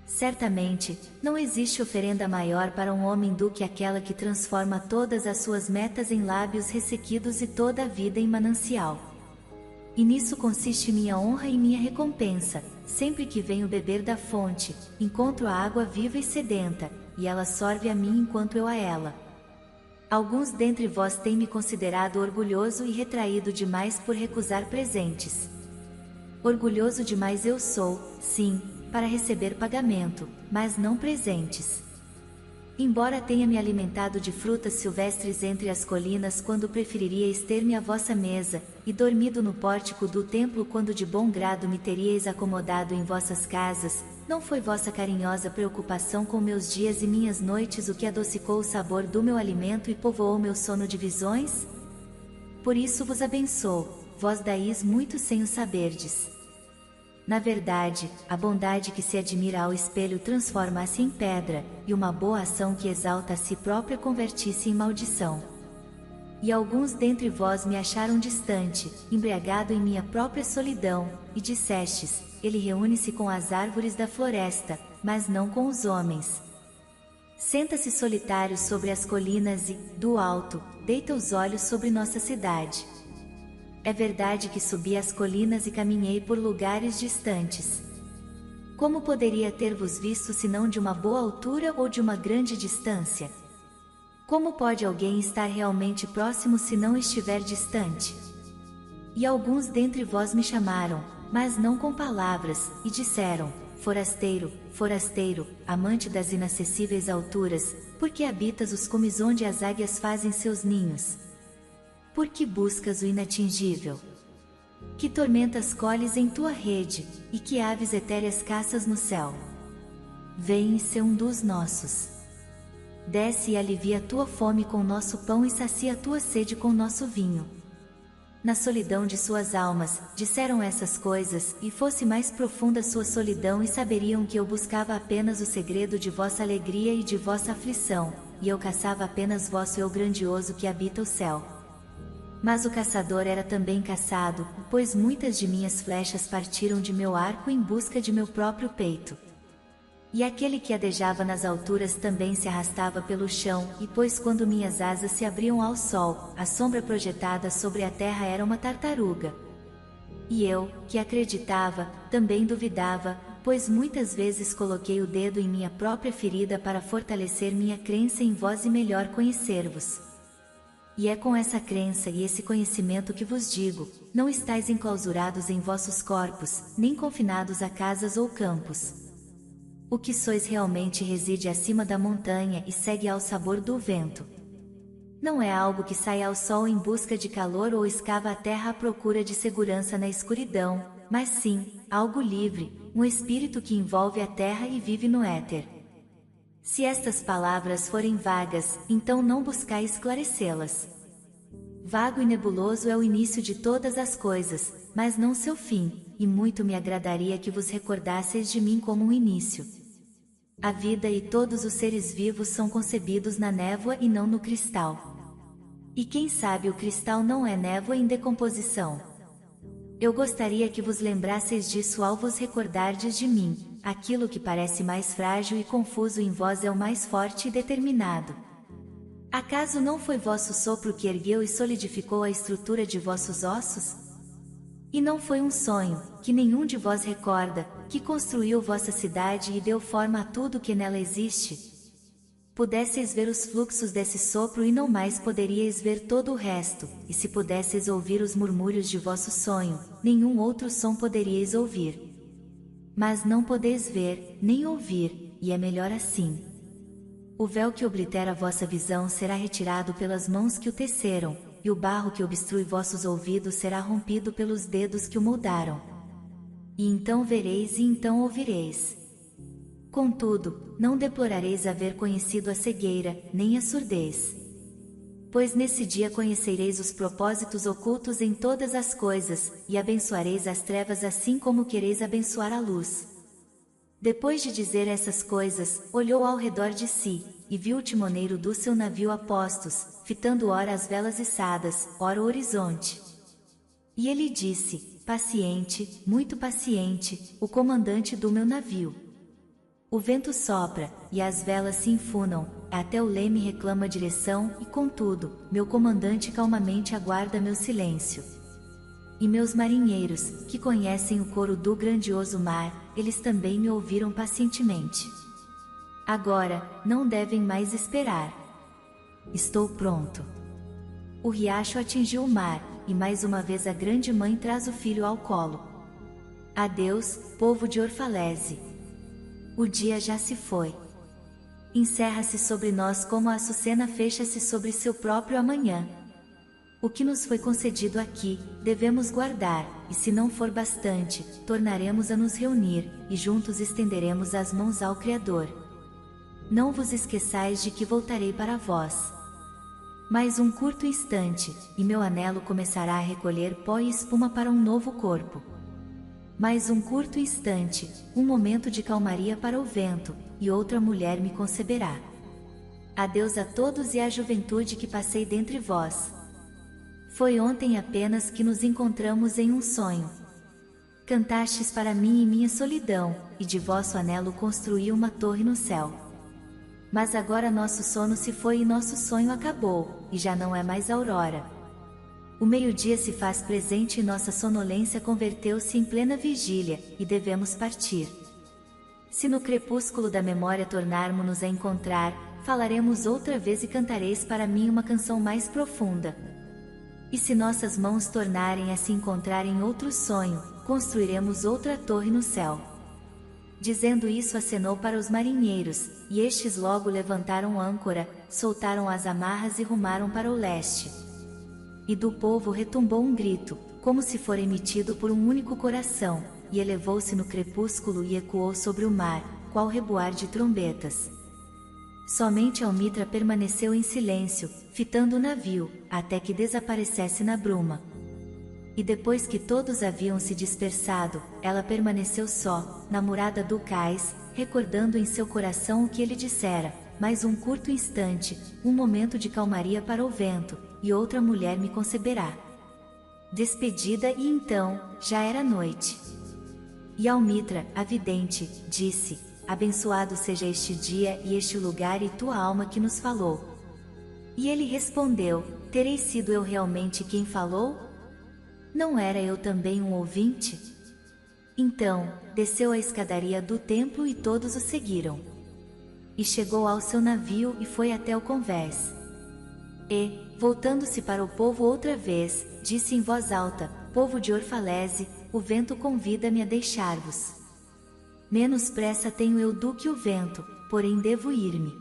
Certamente, não existe oferenda maior para um homem do que aquela que transforma todas as suas metas em lábios ressequidos e toda a vida em manancial. E nisso consiste minha honra e minha recompensa, sempre que venho beber da fonte, encontro a água viva e sedenta, e ela sorve a mim enquanto eu a ela. Alguns dentre vós têm me considerado orgulhoso e retraído demais por recusar presentes. Orgulhoso demais eu sou, sim, para receber pagamento, mas não presentes. Embora tenha me alimentado de frutas silvestres entre as colinas quando preferiríeis ter-me à vossa mesa, e dormido no pórtico do templo quando de bom grado me teríeis acomodado em vossas casas, não foi vossa carinhosa preocupação com meus dias e minhas noites o que adocicou o sabor do meu alimento e povoou meu sono de visões? Por isso vos abençoo, vós dais muito sem o saberdes. Na verdade, a bondade que se admira ao espelho transforma-se em pedra, e uma boa ação que exalta a si própria converte-se em maldição. E alguns dentre vós me acharam distante, embriagado em minha própria solidão, e dissestes, ele reúne-se com as árvores da floresta, mas não com os homens. Senta-se solitário sobre as colinas e, do alto, deita os olhos sobre nossa cidade. É verdade que subi as colinas e caminhei por lugares distantes. Como poderia ter-vos visto senão de uma boa altura ou de uma grande distância? Como pode alguém estar realmente próximo se não estiver distante? E alguns dentre vós me chamaram, mas não com palavras, e disseram, forasteiro, forasteiro, amante das inacessíveis alturas, por que habitas os cumes onde as águias fazem seus ninhos? Por que buscas o inatingível? Que tormentas colhes em tua rede, e que aves etéreas caças no céu? Vem e sê um dos nossos. Desce e alivia tua fome com nosso pão e sacia tua sede com nosso vinho. Na solidão de suas almas, disseram essas coisas, e fosse mais profunda sua solidão e saberiam que eu buscava apenas o segredo de vossa alegria e de vossa aflição, e eu caçava apenas vosso eu grandioso que habita o céu. Mas o caçador era também caçado, pois muitas de minhas flechas partiram de meu arco em busca de meu próprio peito. E aquele que adejava nas alturas também se arrastava pelo chão, e pois quando minhas asas se abriam ao sol, a sombra projetada sobre a terra era uma tartaruga. E eu, que acreditava, também duvidava, pois muitas vezes coloquei o dedo em minha própria ferida para fortalecer minha crença em vós e melhor conhecer-vos. E é com essa crença e esse conhecimento que vos digo, não estáis enclausurados em vossos corpos, nem confinados a casas ou campos. O que sois realmente reside acima da montanha e segue ao sabor do vento. Não é algo que sai ao sol em busca de calor ou escava a terra à procura de segurança na escuridão, mas sim, algo livre, um espírito que envolve a terra e vive no éter. Se estas palavras forem vagas, então não buscai esclarecê-las. Vago e nebuloso é o início de todas as coisas, mas não seu fim, e muito me agradaria que vos recordasseis de mim como um início. A vida e todos os seres vivos são concebidos na névoa e não no cristal. E quem sabe o cristal não é névoa em decomposição. Eu gostaria que vos lembrasseis disso ao vos recordardes de mim. Aquilo que parece mais frágil e confuso em vós é o mais forte e determinado. Acaso não foi vosso sopro que ergueu e solidificou a estrutura de vossos ossos? E não foi um sonho, que nenhum de vós recorda, que construiu vossa cidade e deu forma a tudo que nela existe? Pudesseis ver os fluxos desse sopro e não mais poderíeis ver todo o resto, e se pudesseis ouvir os murmúrios de vosso sonho, nenhum outro som poderíeis ouvir. Mas não podeis ver, nem ouvir, e é melhor assim. O véu que oblitera vossa visão será retirado pelas mãos que o teceram, e o barro que obstrui vossos ouvidos será rompido pelos dedos que o moldaram. E então vereis e então ouvireis. Contudo, não deplorareis haver conhecido a cegueira, nem a surdez. Pois nesse dia conhecereis os propósitos ocultos em todas as coisas, e abençoareis as trevas assim como quereis abençoar a luz. Depois de dizer essas coisas, olhou ao redor de si, e viu o timoneiro do seu navio a postos, fitando ora as velas içadas, ora o horizonte. E ele disse: paciente, muito paciente, o comandante do meu navio. O vento sopra, e as velas se enfunam, até o leme reclama direção, e contudo, meu comandante calmamente aguarda meu silêncio. E meus marinheiros, que conhecem o coro do grandioso mar, eles também me ouviram pacientemente. Agora, não devem mais esperar. Estou pronto. O riacho atingiu o mar, e mais uma vez a grande mãe traz o filho ao colo. Adeus, povo de Orfalese. O dia já se foi. Encerra-se sobre nós como a açucena fecha-se sobre seu próprio amanhã. O que nos foi concedido aqui, devemos guardar, e se não for bastante, tornaremos a nos reunir, e juntos estenderemos as mãos ao Criador. Não vos esqueçais de que voltarei para vós. Mais um curto instante, e meu anelo começará a recolher pó e espuma para um novo corpo. Mais um curto instante, um momento de calmaria para o vento, e outra mulher me conceberá. Adeus a todos e à juventude que passei dentre vós. Foi ontem apenas que nos encontramos em um sonho. Cantastes para mim em minha solidão, e de vosso anelo construí uma torre no céu. Mas agora nosso sono se foi e nosso sonho acabou, e já não é mais aurora. O meio-dia se faz presente e nossa sonolência converteu-se em plena vigília, e devemos partir. Se no crepúsculo da memória tornarmos-nos a encontrar, falaremos outra vez e cantareis para mim uma canção mais profunda. E se nossas mãos tornarem a se encontrar em outro sonho, construiremos outra torre no céu. Dizendo isso acenou para os marinheiros, e estes logo levantaram âncora, soltaram as amarras e rumaram para o leste. E do povo retumbou um grito, como se for emitido por um único coração, e elevou-se no crepúsculo e ecoou sobre o mar, qual reboar de trombetas. Somente Almitra permaneceu em silêncio, fitando o navio, até que desaparecesse na bruma. E depois que todos haviam se dispersado, ela permaneceu só, na murada do cais, recordando em seu coração o que ele dissera. Mais um curto instante, um momento de calmaria para o vento, e outra mulher me conceberá. Despedida e então, já era noite. E Almitra, a vidente, disse: abençoado seja este dia e este lugar e tua alma que nos falou. E ele respondeu: terei sido eu realmente quem falou? Não era eu também um ouvinte? Então, desceu a escadaria do templo e todos o seguiram. E chegou ao seu navio e foi até o convés. E, voltando-se para o povo outra vez, disse em voz alta: povo de Orfalese, o vento convida-me a deixar-vos. Menos pressa tenho eu do que o vento, porém devo ir-me.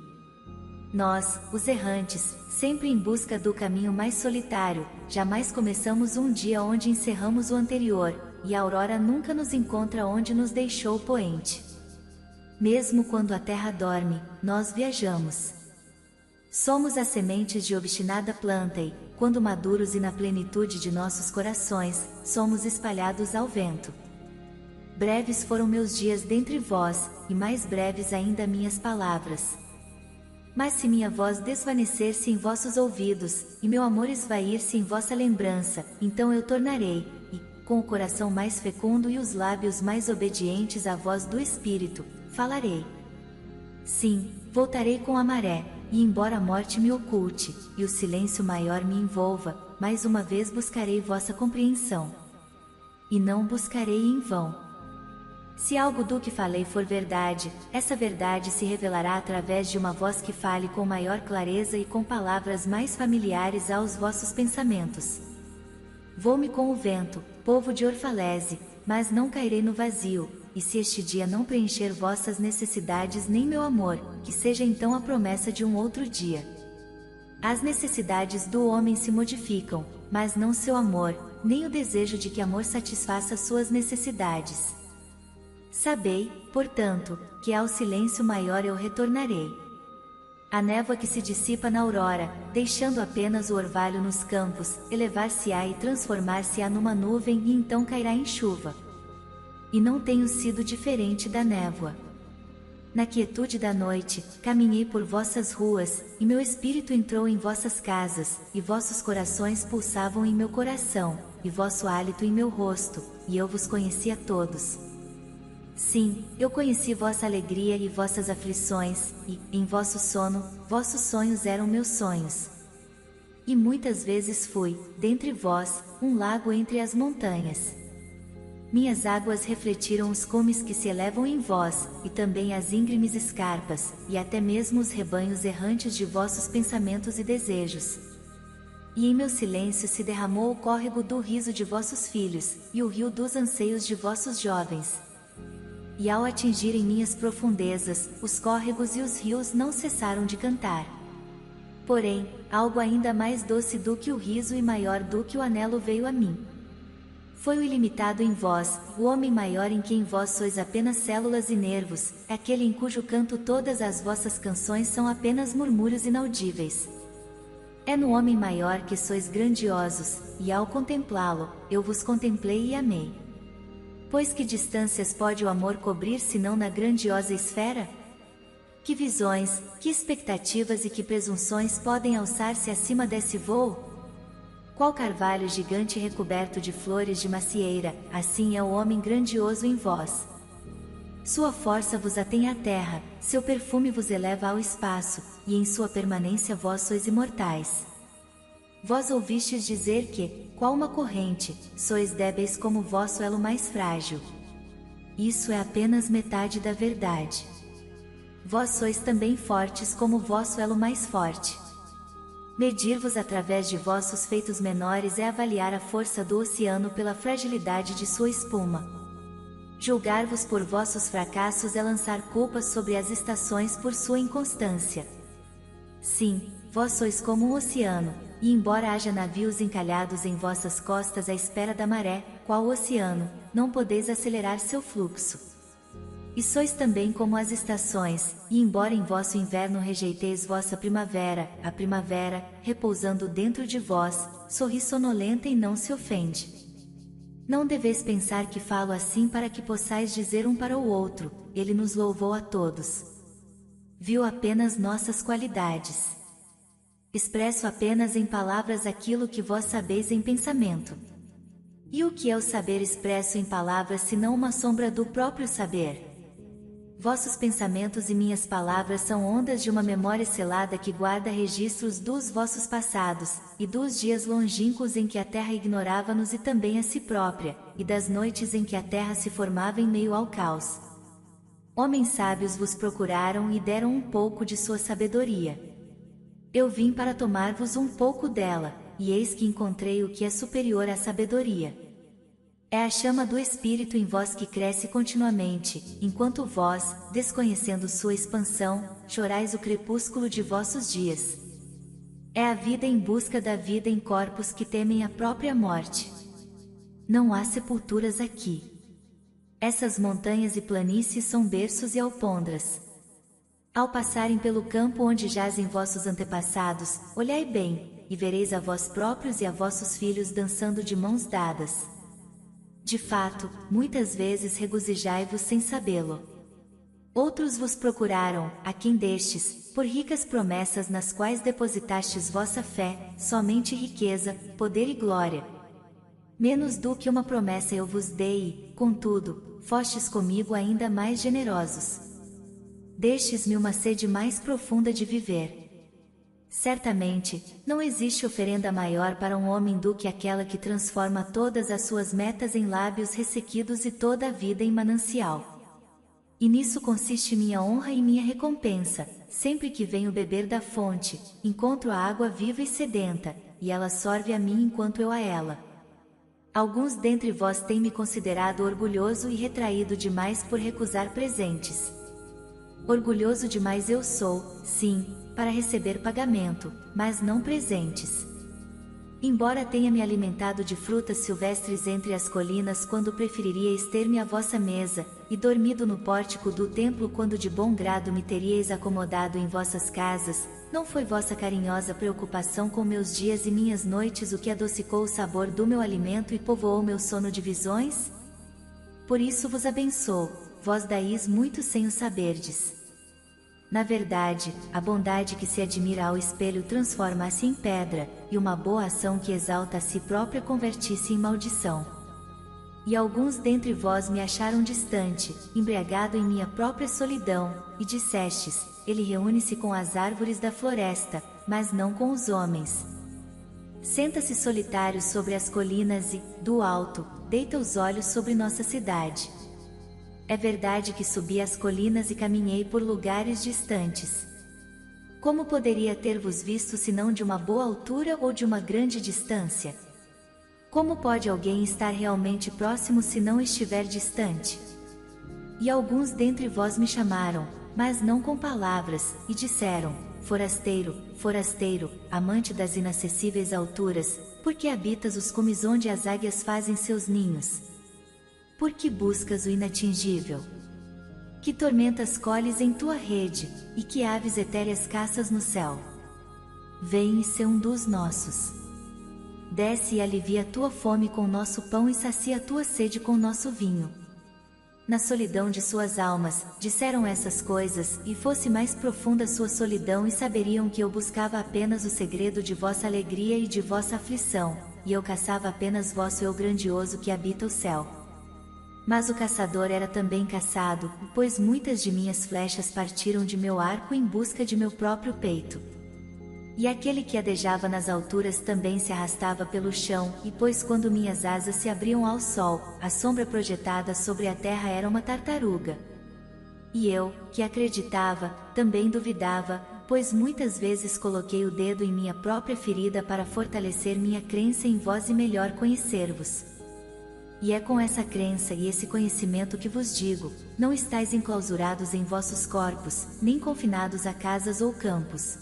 Nós, os errantes, sempre em busca do caminho mais solitário, jamais começamos um dia onde encerramos o anterior, e a aurora nunca nos encontra onde nos deixou o poente. Mesmo quando a terra dorme, nós viajamos. Somos as sementes de obstinada planta e, quando maduros e na plenitude de nossos corações, somos espalhados ao vento. Breves foram meus dias dentre vós, e mais breves ainda minhas palavras. Mas se minha voz desvanecer-se em vossos ouvidos, e meu amor esvair-se em vossa lembrança, então eu tornarei, e, com o coração mais fecundo e os lábios mais obedientes à voz do Espírito, falarei. Sim, voltarei com a maré, e embora a morte me oculte, e o silêncio maior me envolva, mais uma vez buscarei vossa compreensão. E não buscarei em vão. Se algo do que falei for verdade, essa verdade se revelará através de uma voz que fale com maior clareza e com palavras mais familiares aos vossos pensamentos. Vou-me com o vento, povo de Orfalese, mas não cairei no vazio, e se este dia não preencher vossas necessidades nem meu amor, que seja então a promessa de um outro dia. As necessidades do homem se modificam, mas não seu amor, nem o desejo de que amor satisfaça suas necessidades. Sabei, portanto, que ao silêncio maior eu retornarei. A névoa que se dissipa na aurora, deixando apenas o orvalho nos campos, elevar-se-á e transformar-se-á numa nuvem e então cairá em chuva. E não tenho sido diferente da névoa. Na quietude da noite, caminhei por vossas ruas, e meu espírito entrou em vossas casas, e vossos corações pulsavam em meu coração, e vosso hálito em meu rosto, e eu vos conheci a todos. Sim, eu conheci vossa alegria e vossas aflições, e, em vosso sono, vossos sonhos eram meus sonhos. E muitas vezes fui, dentre vós, um lago entre as montanhas. Minhas águas refletiram os cumes que se elevam em vós, e também as íngremes escarpas, e até mesmo os rebanhos errantes de vossos pensamentos e desejos. E em meu silêncio se derramou o córrego do riso de vossos filhos, e o rio dos anseios de vossos jovens. E ao atingirem minhas profundezas, os córregos e os rios não cessaram de cantar. Porém, algo ainda mais doce do que o riso e maior do que o anelo veio a mim. Foi o ilimitado em vós, o homem maior em quem vós sois apenas células e nervos, aquele em cujo canto todas as vossas canções são apenas murmúrios inaudíveis. É no homem maior que sois grandiosos, e ao contemplá-lo, eu vos contemplei e amei. Pois que distâncias pode o amor cobrir senão na grandiosa esfera? Que visões, que expectativas e que presunções podem alçar-se acima desse voo? Qual carvalho gigante recoberto de flores de macieira, assim é o homem grandioso em vós. Sua força vos atém à terra, seu perfume vos eleva ao espaço, e em sua permanência vós sois imortais. Vós ouvistes dizer que, qual uma corrente, sois débeis como vosso elo mais frágil. Isso é apenas metade da verdade. Vós sois também fortes como vosso elo mais forte. Medir-vos através de vossos feitos menores é avaliar a força do oceano pela fragilidade de sua espuma. Julgar-vos por vossos fracassos é lançar culpas sobre as estações por sua inconstância. Sim, vós sois como um oceano, e embora haja navios encalhados em vossas costas à espera da maré, qual o oceano, não podeis acelerar seu fluxo. E sois também como as estações, e embora em vosso inverno rejeiteis vossa primavera, a primavera, repousando dentro de vós, sorri sonolenta e não se ofende. Não deveis pensar que falo assim para que possais dizer um para o outro, ele nos louvou a todos. Viu apenas nossas qualidades. Expresso apenas em palavras aquilo que vós sabeis em pensamento. E o que é o saber expresso em palavras senão uma sombra do próprio saber? Vossos pensamentos e minhas palavras são ondas de uma memória selada que guarda registros dos vossos passados, e dos dias longínquos em que a terra ignorava-nos e também a si própria, e das noites em que a terra se formava em meio ao caos. Homens sábios vos procuraram e deram um pouco de sua sabedoria. Eu vim para tomar-vos um pouco dela, e eis que encontrei o que é superior à sabedoria. É a chama do Espírito em vós que cresce continuamente, enquanto vós, desconhecendo sua expansão, chorais o crepúsculo de vossos dias. É a vida em busca da vida em corpos que temem a própria morte. Não há sepulturas aqui. Essas montanhas e planícies são berços e alpondras. Ao passarem pelo campo onde jazem vossos antepassados, olhai bem, e vereis a vós próprios e a vossos filhos dançando de mãos dadas. De fato, muitas vezes regozijai-vos sem sabê-lo. Outros vos procuraram, a quem destes, por ricas promessas nas quais depositastes vossa fé, somente riqueza, poder e glória. Menos do que uma promessa eu vos dei, contudo, fostes comigo ainda mais generosos. Destes-me uma sede mais profunda de viver. Certamente, não existe oferenda maior para um homem do que aquela que transforma todas as suas metas em lábios ressequidos e toda a vida em manancial. E nisso consiste minha honra e minha recompensa, sempre que venho beber da fonte, encontro a água viva e sedenta, e ela sorve a mim enquanto eu a ela. Alguns dentre vós têm me considerado orgulhoso e retraído demais por recusar presentes. Orgulhoso demais eu sou, sim, para receber pagamento, mas não presentes. Embora tenha me alimentado de frutas silvestres entre as colinas quando preferiríeis ter-me à vossa mesa, e dormido no pórtico do templo quando de bom grado me teríeis acomodado em vossas casas, não foi vossa carinhosa preocupação com meus dias e minhas noites o que adocicou o sabor do meu alimento e povoou meu sono de visões? Por isso vos abençoo, vós dais muito sem o saberdes. Na verdade, a bondade que se admira ao espelho transforma-se em pedra, e uma boa ação que exalta a si própria converte-se em maldição. E alguns dentre vós me acharam distante, embriagado em minha própria solidão, e dissestes, ele reúne-se com as árvores da floresta, mas não com os homens. Senta-se solitário sobre as colinas e, do alto, deita os olhos sobre nossa cidade. É verdade que subi as colinas e caminhei por lugares distantes. Como poderia ter-vos visto senão de uma boa altura ou de uma grande distância? Como pode alguém estar realmente próximo se não estiver distante? E alguns dentre vós me chamaram, mas não com palavras, e disseram, forasteiro, forasteiro, amante das inacessíveis alturas, por que habitas os cumes onde as águias fazem seus ninhos? Por que buscas o inatingível? Que tormentas colhes em tua rede, e que aves etéreas caças no céu? Vem e sê um dos nossos. Desce e alivia tua fome com nosso pão e sacia tua sede com nosso vinho. Na solidão de suas almas, disseram essas coisas, e fosse mais profunda sua solidão e saberiam que eu buscava apenas o segredo de vossa alegria e de vossa aflição, e eu caçava apenas vosso eu grandioso que habita o céu. Mas o caçador era também caçado, pois muitas de minhas flechas partiram de meu arco em busca de meu próprio peito. E aquele que adejava nas alturas também se arrastava pelo chão, e pois quando minhas asas se abriam ao sol, a sombra projetada sobre a terra era uma tartaruga. E eu, que acreditava, também duvidava, pois muitas vezes coloquei o dedo em minha própria ferida para fortalecer minha crença em vós e melhor conhecer-vos. E é com essa crença e esse conhecimento que vos digo, não estáis enclausurados em vossos corpos, nem confinados a casas ou campos.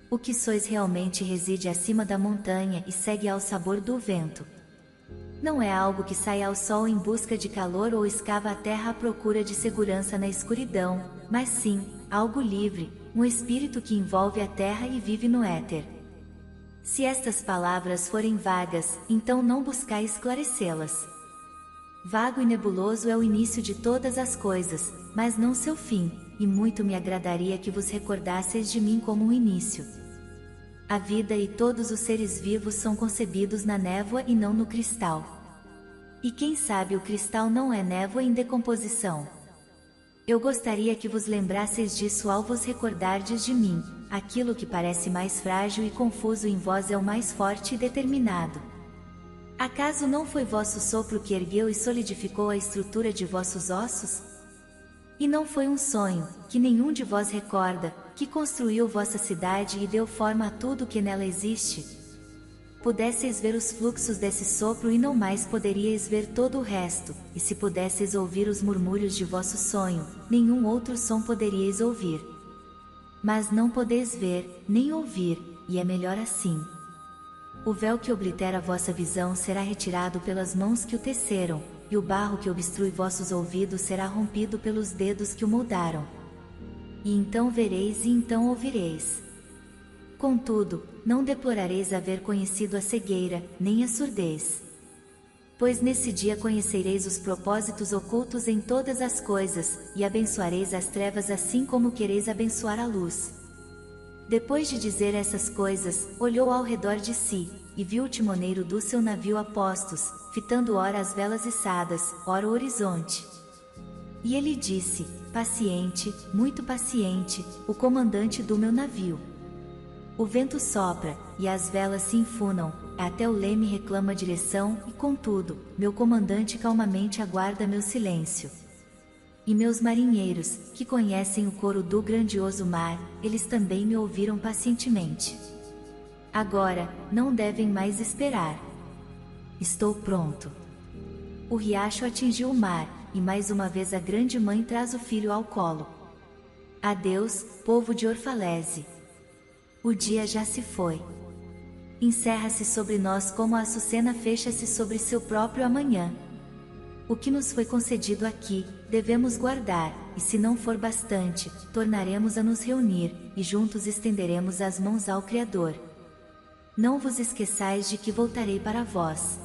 O que sois realmente reside acima da montanha e segue ao sabor do vento. Não é algo que sai ao sol em busca de calor ou escava a terra à procura de segurança na escuridão, mas sim, algo livre, um espírito que envolve a terra e vive no éter. Se estas palavras forem vagas, então não buscai esclarecê-las. Vago e nebuloso é o início de todas as coisas, mas não seu fim, e muito me agradaria que vos recordasseis de mim como um início. A vida e todos os seres vivos são concebidos na névoa e não no cristal. E quem sabe o cristal não é névoa em decomposição. Eu gostaria que vos lembrasseis disso ao vos recordardes de mim. Aquilo que parece mais frágil e confuso em vós é o mais forte e determinado. Acaso não foi vosso sopro que ergueu e solidificou a estrutura de vossos ossos? E não foi um sonho, que nenhum de vós recorda, que construiu vossa cidade e deu forma a tudo que nela existe? Pudesseis ver os fluxos desse sopro e não mais poderíeis ver todo o resto, e se pudesseis ouvir os murmúrios de vosso sonho, nenhum outro som poderíeis ouvir. Mas não podeis ver, nem ouvir, e é melhor assim. O véu que oblitera vossa visão será retirado pelas mãos que o teceram, e o barro que obstrui vossos ouvidos será rompido pelos dedos que o moldaram. E então vereis e então ouvireis. Contudo, não deplorareis haver conhecido a cegueira, nem a surdez. Pois nesse dia conhecereis os propósitos ocultos em todas as coisas, e abençoareis as trevas assim como quereis abençoar a luz. Depois de dizer essas coisas, olhou ao redor de si, e viu o timoneiro do seu navio a postos, fitando ora as velas içadas, ora o horizonte. E ele disse: paciente, muito paciente, o comandante do meu navio. O vento sopra, e as velas se enfunam, até o leme reclama direção, e contudo, meu comandante calmamente aguarda meu silêncio. E meus marinheiros, que conhecem o coro do grandioso mar, eles também me ouviram pacientemente. Agora, não devem mais esperar. Estou pronto. O riacho atingiu o mar, e mais uma vez a grande mãe traz o filho ao colo. Adeus, povo de Orfalese. O dia já se foi. Encerra-se sobre nós como a açucena fecha-se sobre seu próprio amanhã. O que nos foi concedido aqui, devemos guardar, e se não for bastante, tornaremos a nos reunir, e juntos estenderemos as mãos ao Criador. Não vos esqueçais de que voltarei para vós.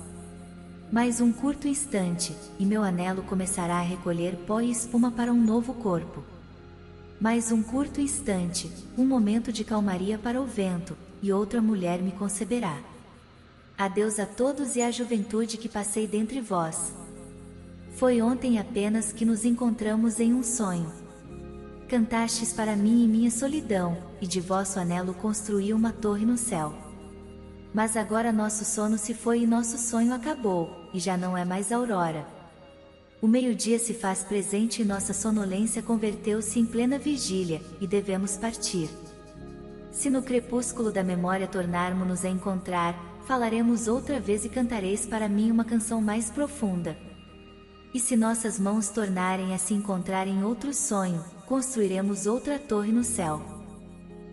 Mais um curto instante, e meu anelo começará a recolher pó e espuma para um novo corpo. Mais um curto instante, um momento de calmaria para o vento, e outra mulher me conceberá. Adeus a todos e à juventude que passei dentre vós. Foi ontem apenas que nos encontramos em um sonho. Cantastes para mim em minha solidão, e de vosso anelo construí uma torre no céu. Mas agora nosso sono se foi e nosso sonho acabou, e já não é mais aurora. O meio-dia se faz presente e nossa sonolência converteu-se em plena vigília, e devemos partir. Se no crepúsculo da memória tornarmos-nos a encontrar, falaremos outra vez e cantareis para mim uma canção mais profunda. E se nossas mãos tornarem a se encontrar em outro sonho, construiremos outra torre no céu.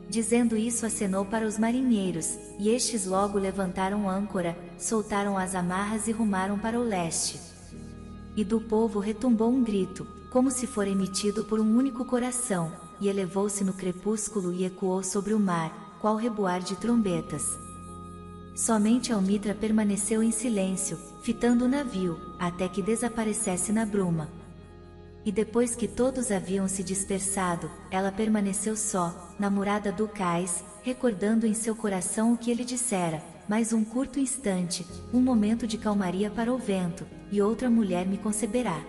Dizendo isso acenou para os marinheiros, e estes logo levantaram âncora, soltaram as amarras e rumaram para o leste. E do povo retumbou um grito, como se for emitido por um único coração, e elevou-se no crepúsculo e ecoou sobre o mar, qual reboar de trombetas. Somente Almitra permaneceu em silêncio, fitando o navio, até que desaparecesse na bruma. E depois que todos haviam se dispersado, ela permaneceu só, na murada do cais, recordando em seu coração o que ele dissera: mais um curto instante, um momento de calmaria para o vento, e outra mulher me conceberá.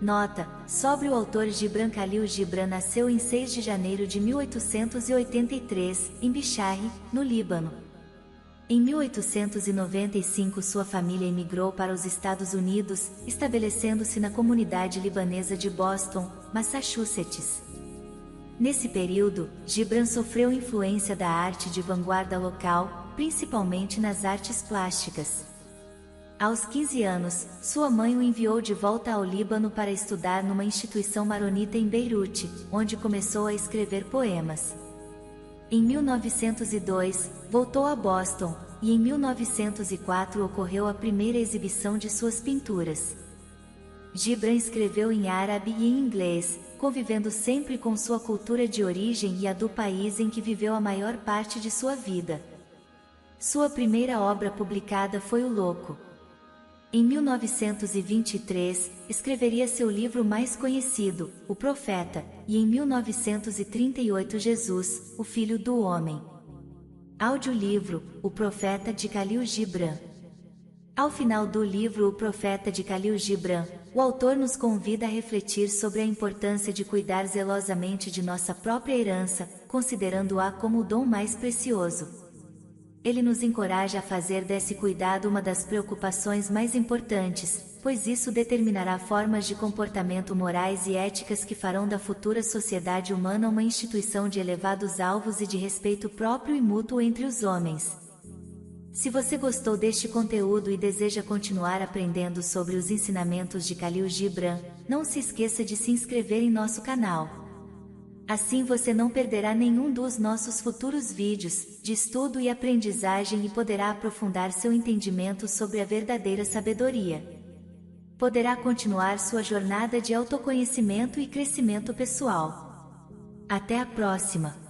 Nota: sobre o autor Gibran Khalil Gibran nasceu em 6 de janeiro de 1883, em Bisharri, no Líbano. Em 1895 sua família emigrou para os Estados Unidos, estabelecendo-se na comunidade libanesa de Boston, Massachusetts. Nesse período, Gibran sofreu influência da arte de vanguarda local, principalmente nas artes plásticas. Aos 15 anos, sua mãe o enviou de volta ao Líbano para estudar numa instituição maronita em Beirute, onde começou a escrever poemas. Em 1902, voltou a Boston, e em 1904 ocorreu a primeira exibição de suas pinturas. Gibran escreveu em árabe e em inglês, convivendo sempre com sua cultura de origem e a do país em que viveu a maior parte de sua vida. Sua primeira obra publicada foi O Louco. Em 1923, escreveria seu livro mais conhecido, O Profeta, e em 1938 Jesus, o Filho do Homem. Audiolivro, O Profeta de Khalil Gibran. Ao final do livro O Profeta de Khalil Gibran, o autor nos convida a refletir sobre a importância de cuidar zelosamente de nossa própria herança, considerando-a como o dom mais precioso. Ele nos encoraja a fazer desse cuidado uma das preocupações mais importantes, pois isso determinará formas de comportamento morais e éticas que farão da futura sociedade humana uma instituição de elevados alvos e de respeito próprio e mútuo entre os homens. Se você gostou deste conteúdo e deseja continuar aprendendo sobre os ensinamentos de Khalil Gibran, não se esqueça de se inscrever em nosso canal. Assim você não perderá nenhum dos nossos futuros vídeos de estudo e aprendizagem e poderá aprofundar seu entendimento sobre a verdadeira sabedoria. Poderá continuar sua jornada de autoconhecimento e crescimento pessoal. Até a próxima!